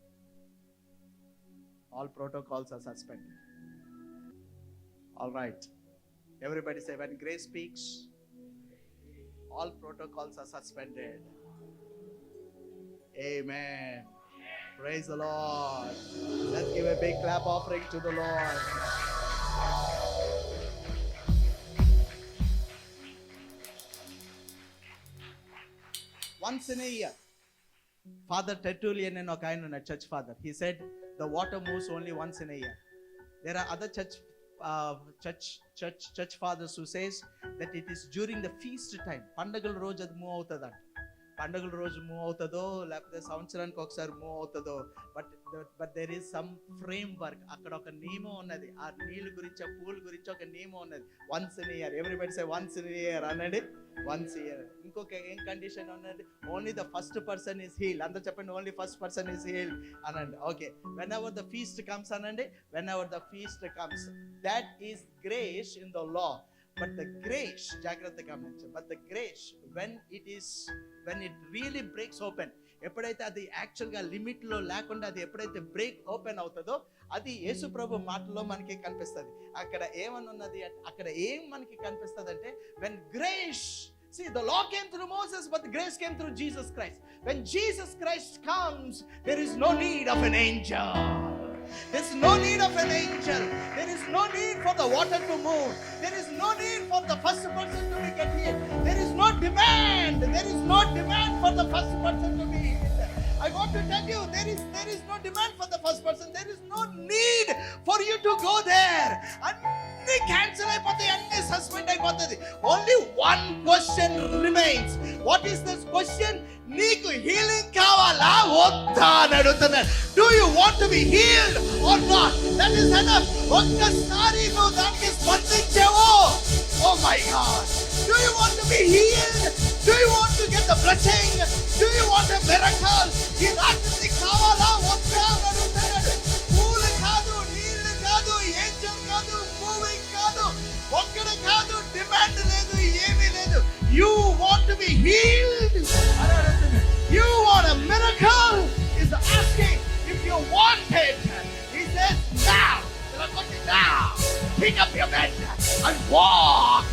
all protocols are suspended. All right, everybody say, when grace speaks, all protocols are suspended. Amen. Praise the Lord. Let's give a big clap offering to the Lord. Once in a year, Father Tertullian and a church father, he said the water moves only once in a year. There are other church fathers who says that it is during the feast time. పండగల రోజు అది move అవుతుందంట. పండుగల రోజు move అవుతుందో లేకపోతే సంవత్సరానికి ఒకసారి మూవ్ అవుతుందో, but there is some framework. అక్కడ ఒక నియమం ఉన్నది. ఆ నీళ్ళ గురించి, ఆ పూల గురించి ఒక నియమం ఉన్నది. Once in year, everybody say once in year అనండి. Once year. ఇంకొక ఏం కండిషన్ ఉన్నది? Only the first person is healed. అందరూ చెప్పండి, only first person is healed అనండి. Okay, whenever the feast comes అనండి. Whenever the feast comes, that is grace in the law. But the grace, జాగ్రత్తగా గమనించండి, but the grace when it really breaks open, ఎప్పుడైతే అది యాక్చువల్గా లిమిట్లో లేకుండా అది ఎప్పుడైతే బ్రేక్ ఓపెన్ అవుతుందో, అది యేసు ప్రభు మాటలో మనకి కనిపిస్తుంది. అక్కడ ఏమని ఉన్నది, అక్కడ ఏం మనకి కనిపిస్తుంది అంటే, when grace, see, the law came through Moses, but the grace came through Jesus Christ. When Jesus Christ comes, there is no need of an angel. There's no need of an angel. There is no need for the water to move. There is no need for the first person to be get healed. There is no demand. There is no demand for the first person to be healed. I want to tell you, there is no demand for the first person. There is no need for you to go there. అన్ని cancel అయిపోతాయి, అన్ని suspend అయిపోతుంది. Only one question remains. What is this question? నీకు healing కావాలా వద్దా అని అడుగుతున్నాడు. Do you want to be healed or not? That is enough. ఒక్కసారి నువ్వు దానికి స్పందించావో, oh my God, do you want to be healed? Do you want to get the blessing? Do you want a miracle? ఈ రాత్రి కావాలా వద్దా అని అడుగుతున్నాడు. పూలు కాదు, నీళ్లు కాదు, ఏంజల్ కాదు, మూవింగ్ కాదు, ఒక్కడ కాదు, డిమాండ్ లేదు, ఏమీ లేదు. You want to be healed? You want a miracle? Is asking. If you want it, he says now. Now, pick up your bed and walk.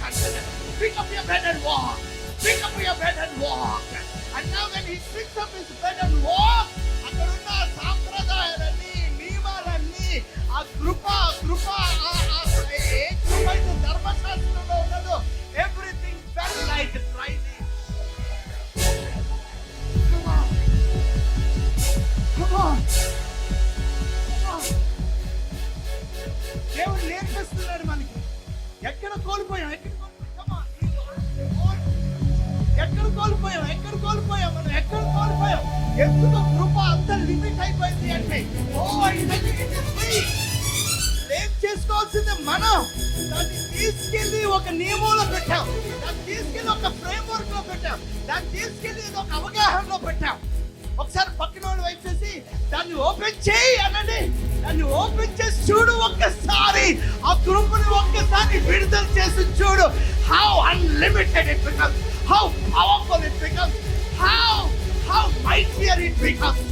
Pick up your bed and walk. Pick up your bed and walk. And now when he picks up his bed and walk, అక్కడున్న సాంప్రదాయాలన్నీ, నియమాలన్నీ, ఆ కృప ఏ కృప అయితే ధర్మశాస్త్రంలో ఉన్నదో, everything felt like rising. Come on. దేవుడు నేర్పిస్తున్నాడు మనకి. ఎక్కడ కోల్పోయాం మనం? ఎందుకు కృప అంత లిమిట్ అయిపోయింది అంటే, ఏం చేసుకోవాల్సింది మనం? దాన్ని తీసుకెళ్ళి ఒక నియమంలో పెట్టాం, దాన్ని తీసుకెళ్ళి ఒక ఫ్రేమ్ వర్క్ లో పెట్టాం, దాన్ని తీసుకెళ్ళి ఒక అవగాహనలో పెట్టాం. ఒకసారి పక్కన వాళ్ళు వైపు చేసి దాన్ని ఓపెన్ చేయి అనండి. దాన్ని ఓపెన్ చేసి చూడు, ఒక్కసారి ఆ కృపను ఒక్కసారి విడుదల చేసి చూడు. How unlimited it becomes, how powerful it becomes, how mightier it becomes.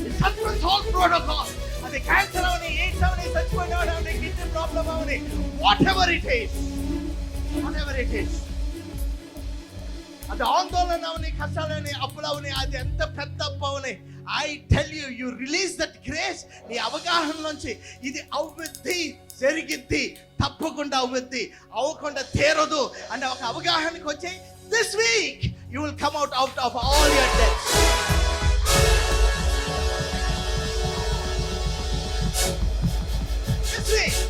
It suspends all protocol. అది క్యాన్సర్ అవని, ఎయిడ్స్ అవని, చచ్చిపోయినవాడు అవని, కిడ్నీ ప్రాబ్లం అవని, వాట్ ఎవర్ ఇట్ ఈస్, అది ఆందోళన అవని, కష్టాలని, అప్పులవని, అది ఎంత పెద్ద అప్పు అవని, I tell you, you release that grace. నీ అవగాహన నుంచి ఇది అవుద్ది, జరిగిద్ది, తప్పకుండా అవుద్ది, అవ్వకుండా తీరదు అంటే ఒక అవగాహనకి వచ్చి, this week you will come out of all your debts. This week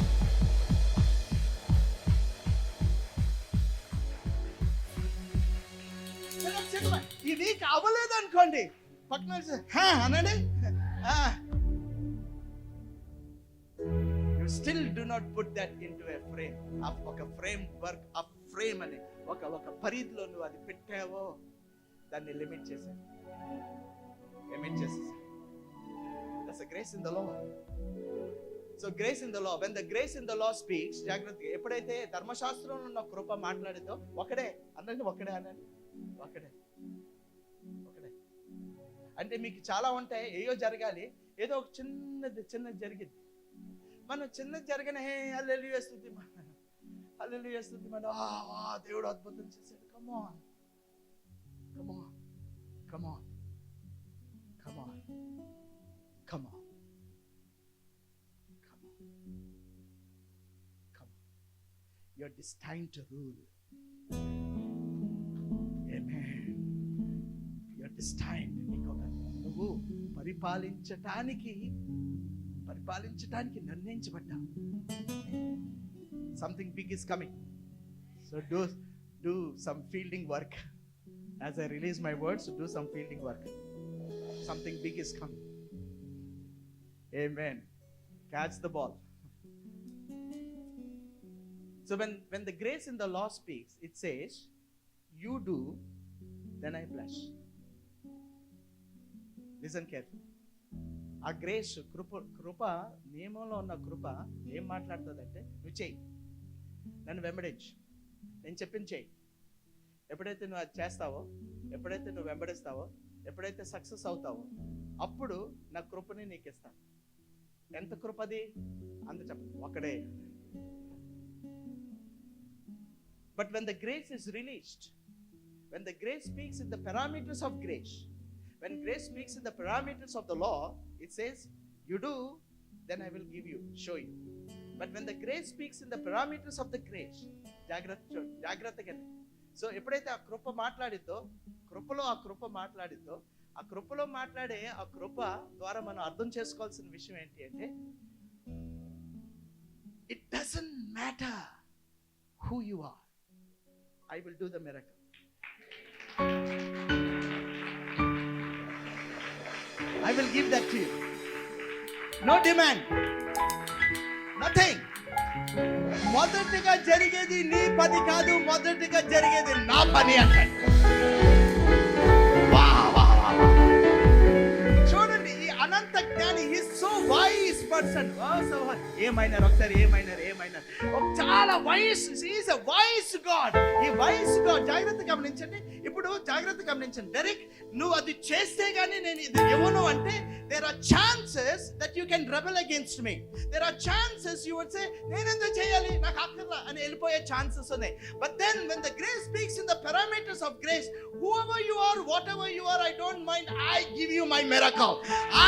ఈ వీక్ అవ్వలేదు అనుకోండి, పక్కన అనండి. You still do not put that into a frame. ఒక ఫ్రేమ్ వర్క్, ఆ ఫ్రేమ్ అని ఒక పరిధిలో నువ్వు అది పెట్టావో, దాన్ని లిమిట్ చేసేది. That's a grace in the law. So grace in the law, when the grace in the law speaks, జాగ్రత్తగా, ఎప్పుడైతే ధర్మశాస్త్రంలో ఉన్న కృప మాట్లాడితో, ఒకడే అనండి. అంటే మీకు చాలా ఉంటాయి, ఏయో జరగాలి, ఏదో ఒక చిన్నది జరిగింది. మనం చిన్నది జరగనే హల్లెలూయా స్తుతి మన దేవుడు అద్భుతం చేశాడు. Come on. Come on. Come on. Come on. You're destined to rule. Amen. You're destined. నువ్వు పరిపాలించటానికి నిర్ణయించబడ్డావు. Something big is coming. So do some fielding work. As I release my words, do some fielding work. Something big is coming. Amen. Catch the ball. So when the grace in the law speaks, it says, you do, then I bless. Listen carefully. ఆ grace కృప నియమంలో ఉన్న కృప ఏం మాట్లాడుతుందంటే, నువ్వు చెయ్యి, నన్ను వెంబడించు, నేను చెప్పింది చెయ్యి. ఎప్పుడైతే నువ్వు అది చేస్తావో, ఎప్పుడైతే నువ్వు వెంబడిస్తావో, ఎప్పుడైతే సక్సెస్ అవుతావో, అప్పుడు నా కృపని నీకు ఇస్తాను. ఎంత కృపది అంత చెప్పండి, ఒకడే. But when the grace is released, when the grace speaks in the parameters of grace, when grace speaks in the parameters of the law, it says, you do, then I will give you, show you. But when the grace speaks in the parameters of the grace, జాగ్రత్తగా. So ఎప్పుడైతే ఆ కృప మాట్లాడిద్దో, ఆ కృపలో మాట్లాడే ఆ కృప ద్వారా మనం అర్థం చేసుకోవాల్సిన విషయం ఏంటి అంటే, it doesn't matter who you are, I will do the miracle. I will give that to you. No demand. Nothing. మొదటిగా జరిగేది నీ పని కాదు, మొదటిగా జరిగేది నా పని అంటాడు. చూడండి, ఈ అనంత జ్ఞాని, he is so wise person. ఏమైనారు ఒకసారి, ఏమైనారు చాలా wise. he is a wise God. ఈ వైస్ గాడ్. జాగ్రత్త గమనించండి. ఇప్పుడు జాగ్రత్త గమనించండి. డైరెక్ట్ నువ్వు అది చేస్తే గానీ నేను ఇది ఇవ్వను అంటే, there are chances that you can rebel against me. There are chances you would say, నేను ఎందుకు చేయాలి, నాకు అక్కర్లా అని వెళ్ళిపోయే ఛాన్సెస్ ఉన్నాయి. But then when the grace speaks in the parameters of grace, whoever you are, whatever you are, I don't mind. I give you my miracle.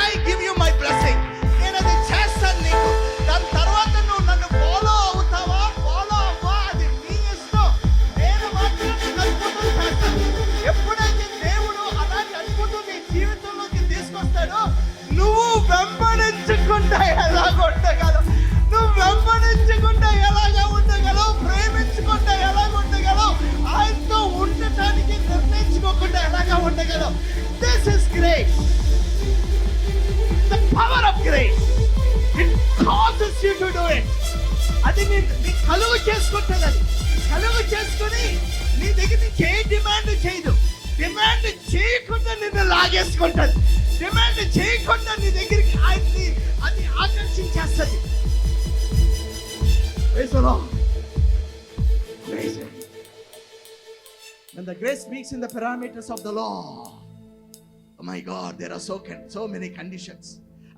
I give you my blessing. నేను అది చేస్తాను నీకు. దాని తర్వాత నువ్వు నన్ను follow అవుతావా, follow అవ్వా, అది నీ ఇష్టం. నేను మాత్రం అద్భుతం చేస్తాను. ఎప్పుడైతే దేవుడు అలాంటి అద్భుతం నీ జీవితంలోకి తీసుకొస్తాడో, నువ్వు వెంబడించకుండా ఎలాగ ఉండగలవు, నువ్వు వెంబడించకుండా ఎలాగ ఉండగలవు, ప్రేమించకుండా ఎలాగ ఉండగలవు, ఆయనతో ఉండటానికి నిర్ణయించుకోకుండా ఎలాగ ఉండగలవు. This is grace. The power of grace. It causes you to do it. అది నీ కలుగు చేసుకుంటుంది. అది కలుగు చేసుకుని నీ దగ్గర నుంచి ఏ డిమాండ్ చేయదు. డిమాండ్ చేయకుండా నిన్ను లాగేసుకుంటుంది. డిమాండ్ చేయకుండా నీ దగ్గరికి ఆయన్ని అది ఆకర్షించేస్తుంది. Praise the Lord. Praise Him. When the grace speaks in the parameters of the law, oh my God, there are so many conditions.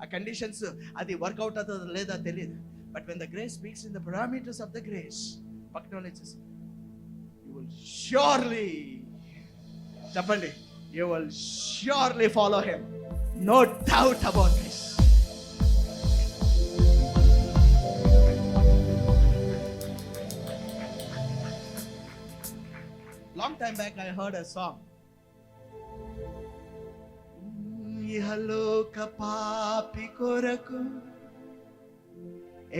ఆ కండిషన్స్ అది వర్కౌట్ అవుతుందో లేదా తెలియదు. But when the grace speaks in the parameters of the grace, acknowledges, you will surely, చెప్పండి, you will surely follow him. No doubt about this. Long time back I heard a song. ఇహలోక పాపి కొరకు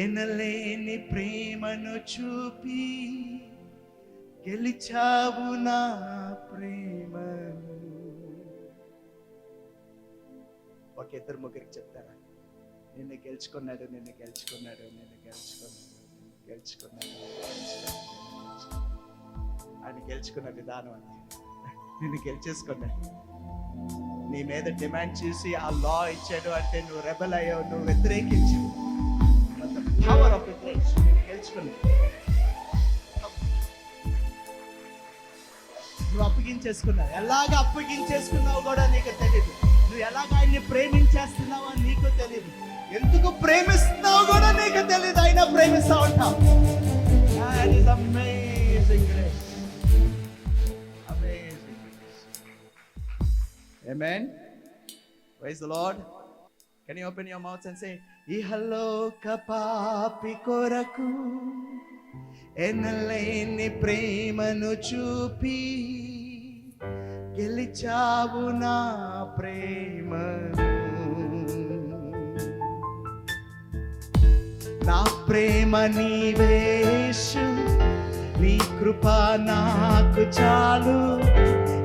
ఎనలేని ప్రేమను చూపి గెలిచావు నా ప్రేమను. ఒక ఇద్దరు ముగ్గురికి చెప్తారా, నిన్ను గెలుచుకున్నాడు, నిన్ను గెలుచుకున్నాడు, నిన్ను గెలుచుకున్నాడు, నిన్ను గెలుచుకున్నాడు. ఆయన గెలుచుకున్న విధానం అది. నిన్ను గెలిచేసుకున్నాడు. నీ మీద డిమాండ్ చేసి ఆ లా ఇచ్చాడు అంటే నువ్వు రెబెల్ అయ్యావు, నువ్వు వ్యతిరేకించావు. పవర్ ఆఫ్ ది గ్రేస్ గెలుచుకున్నావు. నువ్వు అప్పగించేసుకున్నావు. ఎలాగ అప్పగించేసుకున్నావు కూడా నీకు తెలియదు. నువ్వు ఎలాగ ఆయన్ని ప్రేమించేస్తున్నావో నీకు తెలియదు. ఎందుకు ప్రేమిస్తున్నావు కూడా నీకు తెలియదు. అయినా ప్రేమిస్తా ఉంటావు. That is amazing grace. Amazing grace. Amen. Praise the Lord. Can you open your mouths and say, ఇహలోక పాపి కొరకు ఎనలేని ప్రేమను చూపి గెలిచావు నా ప్రేమను. నా ప్రేమ నీవేషు, నీ కృప నాకు చాలు,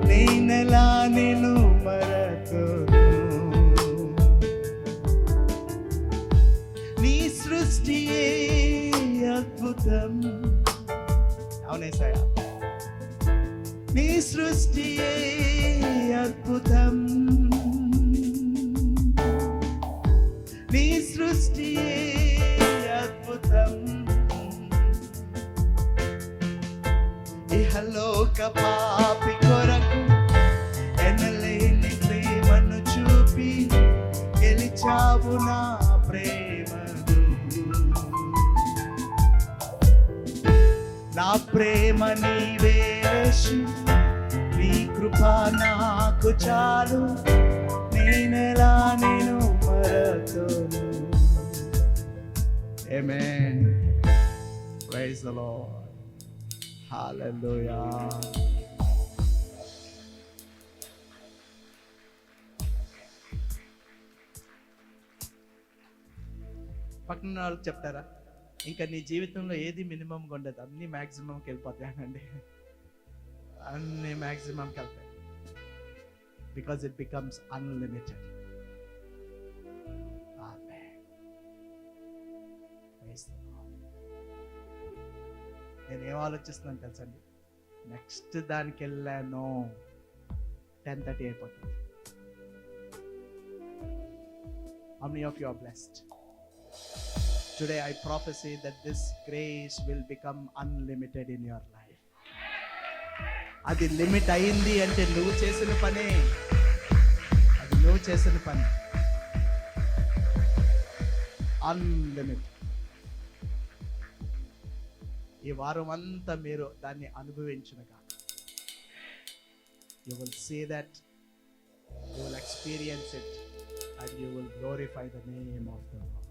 నేనెలా నిన్ను మరతును. నీ సృష్టియే అద్భుతం. అవునేసయ్యా, నీ సృష్టియే అద్భుతం, నీ సృష్టియే అద్భుతం. ఇహలోక పాపి కొరకు ఎనలేని ప్రేమను చూపి గెలిచావు నా ప్రేమను. నా ప్రేమ నీవే యేసు, నీ కృప నాకు చాలు, నేనెలా నేను మరతును. Amen. Praise the Lord. Hallelujah. పక్కన వాళ్ళకి చెప్తారా, ఇంకా నీ జీవితంలో ఏది మినిమంగా ఉండదు, అన్ని మ్యాక్సిమంకి వెళ్ళిపోతాయనండి. అన్ని మ్యాక్సిమంకి వెళ్తాయి. Because it becomes unlimited. నేను ఏం ఆలోచిస్తున్నాను తెలుసండి, నెక్స్ట్ దానికి వెళ్ళాను 10:30 అయిపోతుంది. How many of you are blessed? Today I prophesy that this grace will become unlimited in your life. అది లిమిట్ అయింది అంటే నువ్వు చేసిన పనే, అది నువ్వు చేసిన పని. అన్లిమిటెడ్. ఈ వారం అంతా మీరు దాన్ని అనుభవించునుగా. You will see that, you will experience it, and you will glorify the name of the Lord.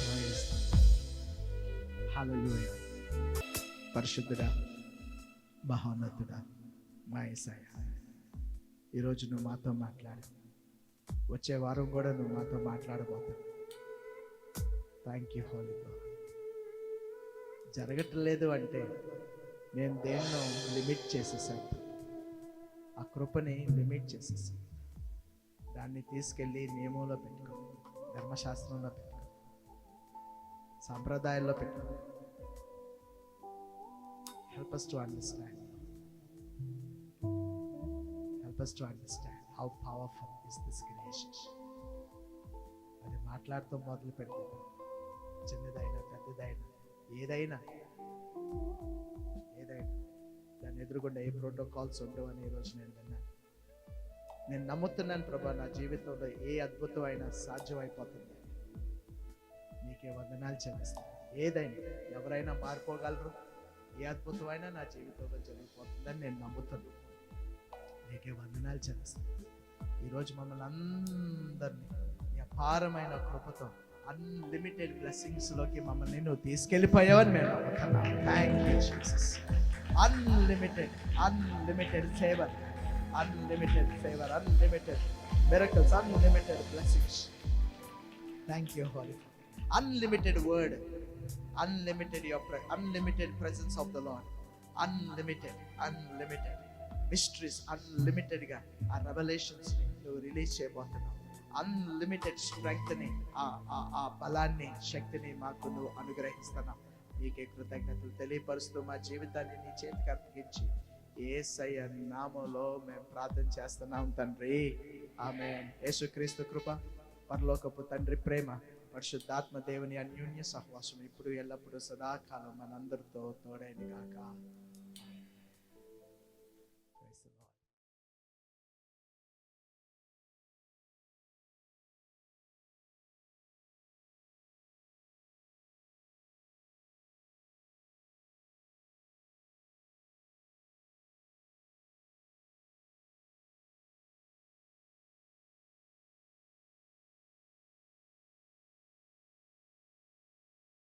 Praise the Lord. Hallelujah. పరిశుద్ధుడా, మహోన్నతుడా, మా యేసయ్యా, ఈరోజు నువ్వు మాతో మాట్లాడు. వచ్చే వారం కూడా నువ్వు మాతో మాట్లాడబోతున్నావు. Thank you holy God. జరగట్లేదు అంటే నేను దేన్నో లిమిట్ చేసేసాను, ఆ కృపని లిమిట్ చేసేసాను. దాన్ని తీసుకెళ్ళి నియమంలో పెట్టుకో, ధర్మశాస్త్రంలో పెట్టుకో, సాంప్రదాయాల్లో పెట్టుకో. Help us to understand. Help us to understand how powerful is this grace. అది మాట్లాడుతూ మొదలు పెడతాను. చిన్నదైనా పెద్దదైనా ఏదైనా దాన్ని ఎదురుగుండా ఏ ప్రోటోకాల్స్ ఉండవని ఈరోజు నేను విన్నాను. నేను నమ్ముతున్నాను ప్రభా, నా జీవితంలో ఏ అద్భుతమైన సాధ్యమైపోతుంది. నీకే వందనాలు చెల్లిస్తాను. ఏదైనా ఎవరైనా మారిపోగలరు, ఏ అద్భుతమైనా నా జీవితంలో జరిగిపోతుందని నేను నమ్ముతున్నాను. నీకే వందనాలు చెల్లిస్తాను. ఈరోజు మమ్మల్ని అందరినీ నీ అపారమైన కృపతో అన్లిమిటెడ్ బ్లెస్సింగ్స్ లోకి మమ్మల్ని నువ్వు తీసుకెళ్ళిపోయావని మేము నమ్ముతున్నాం. Thank you Jesus. Unlimited favour, unlimited miracles, unlimited blessings. Thank you holy. Unlimited word, unlimited presence of the Lord, unlimited mysteries, unlimited గా ఆ రెవల్యూషన్స్ నువ్వు రిలీజ్ చేయబోతున్నావు. అన్లిమిటెడ్ స్ట్రెంగ్త్ ని, ఆ బలాన్ని, శక్తిని మాకు నువ్వు అనుగ్రహిస్తున్నావు. నీకే కృతజ్ఞతలు తెలియపరుస్తూ మా జీవితాన్ని నీ చేతికి అప్పగించి యేసయ్య నామములో మేము ప్రార్థన చేస్తున్నాం తండ్రి. ఆమేన్. యేసుక్రీస్తు కృప, పరలోకపు తండ్రి ప్రేమ, పరిశుద్ధాత్మ దేవుని అన్యోన్య సహవాసం ఇప్పుడు ఎల్లప్పుడూ సదాకాలం మనందరితో తోడైన గాక.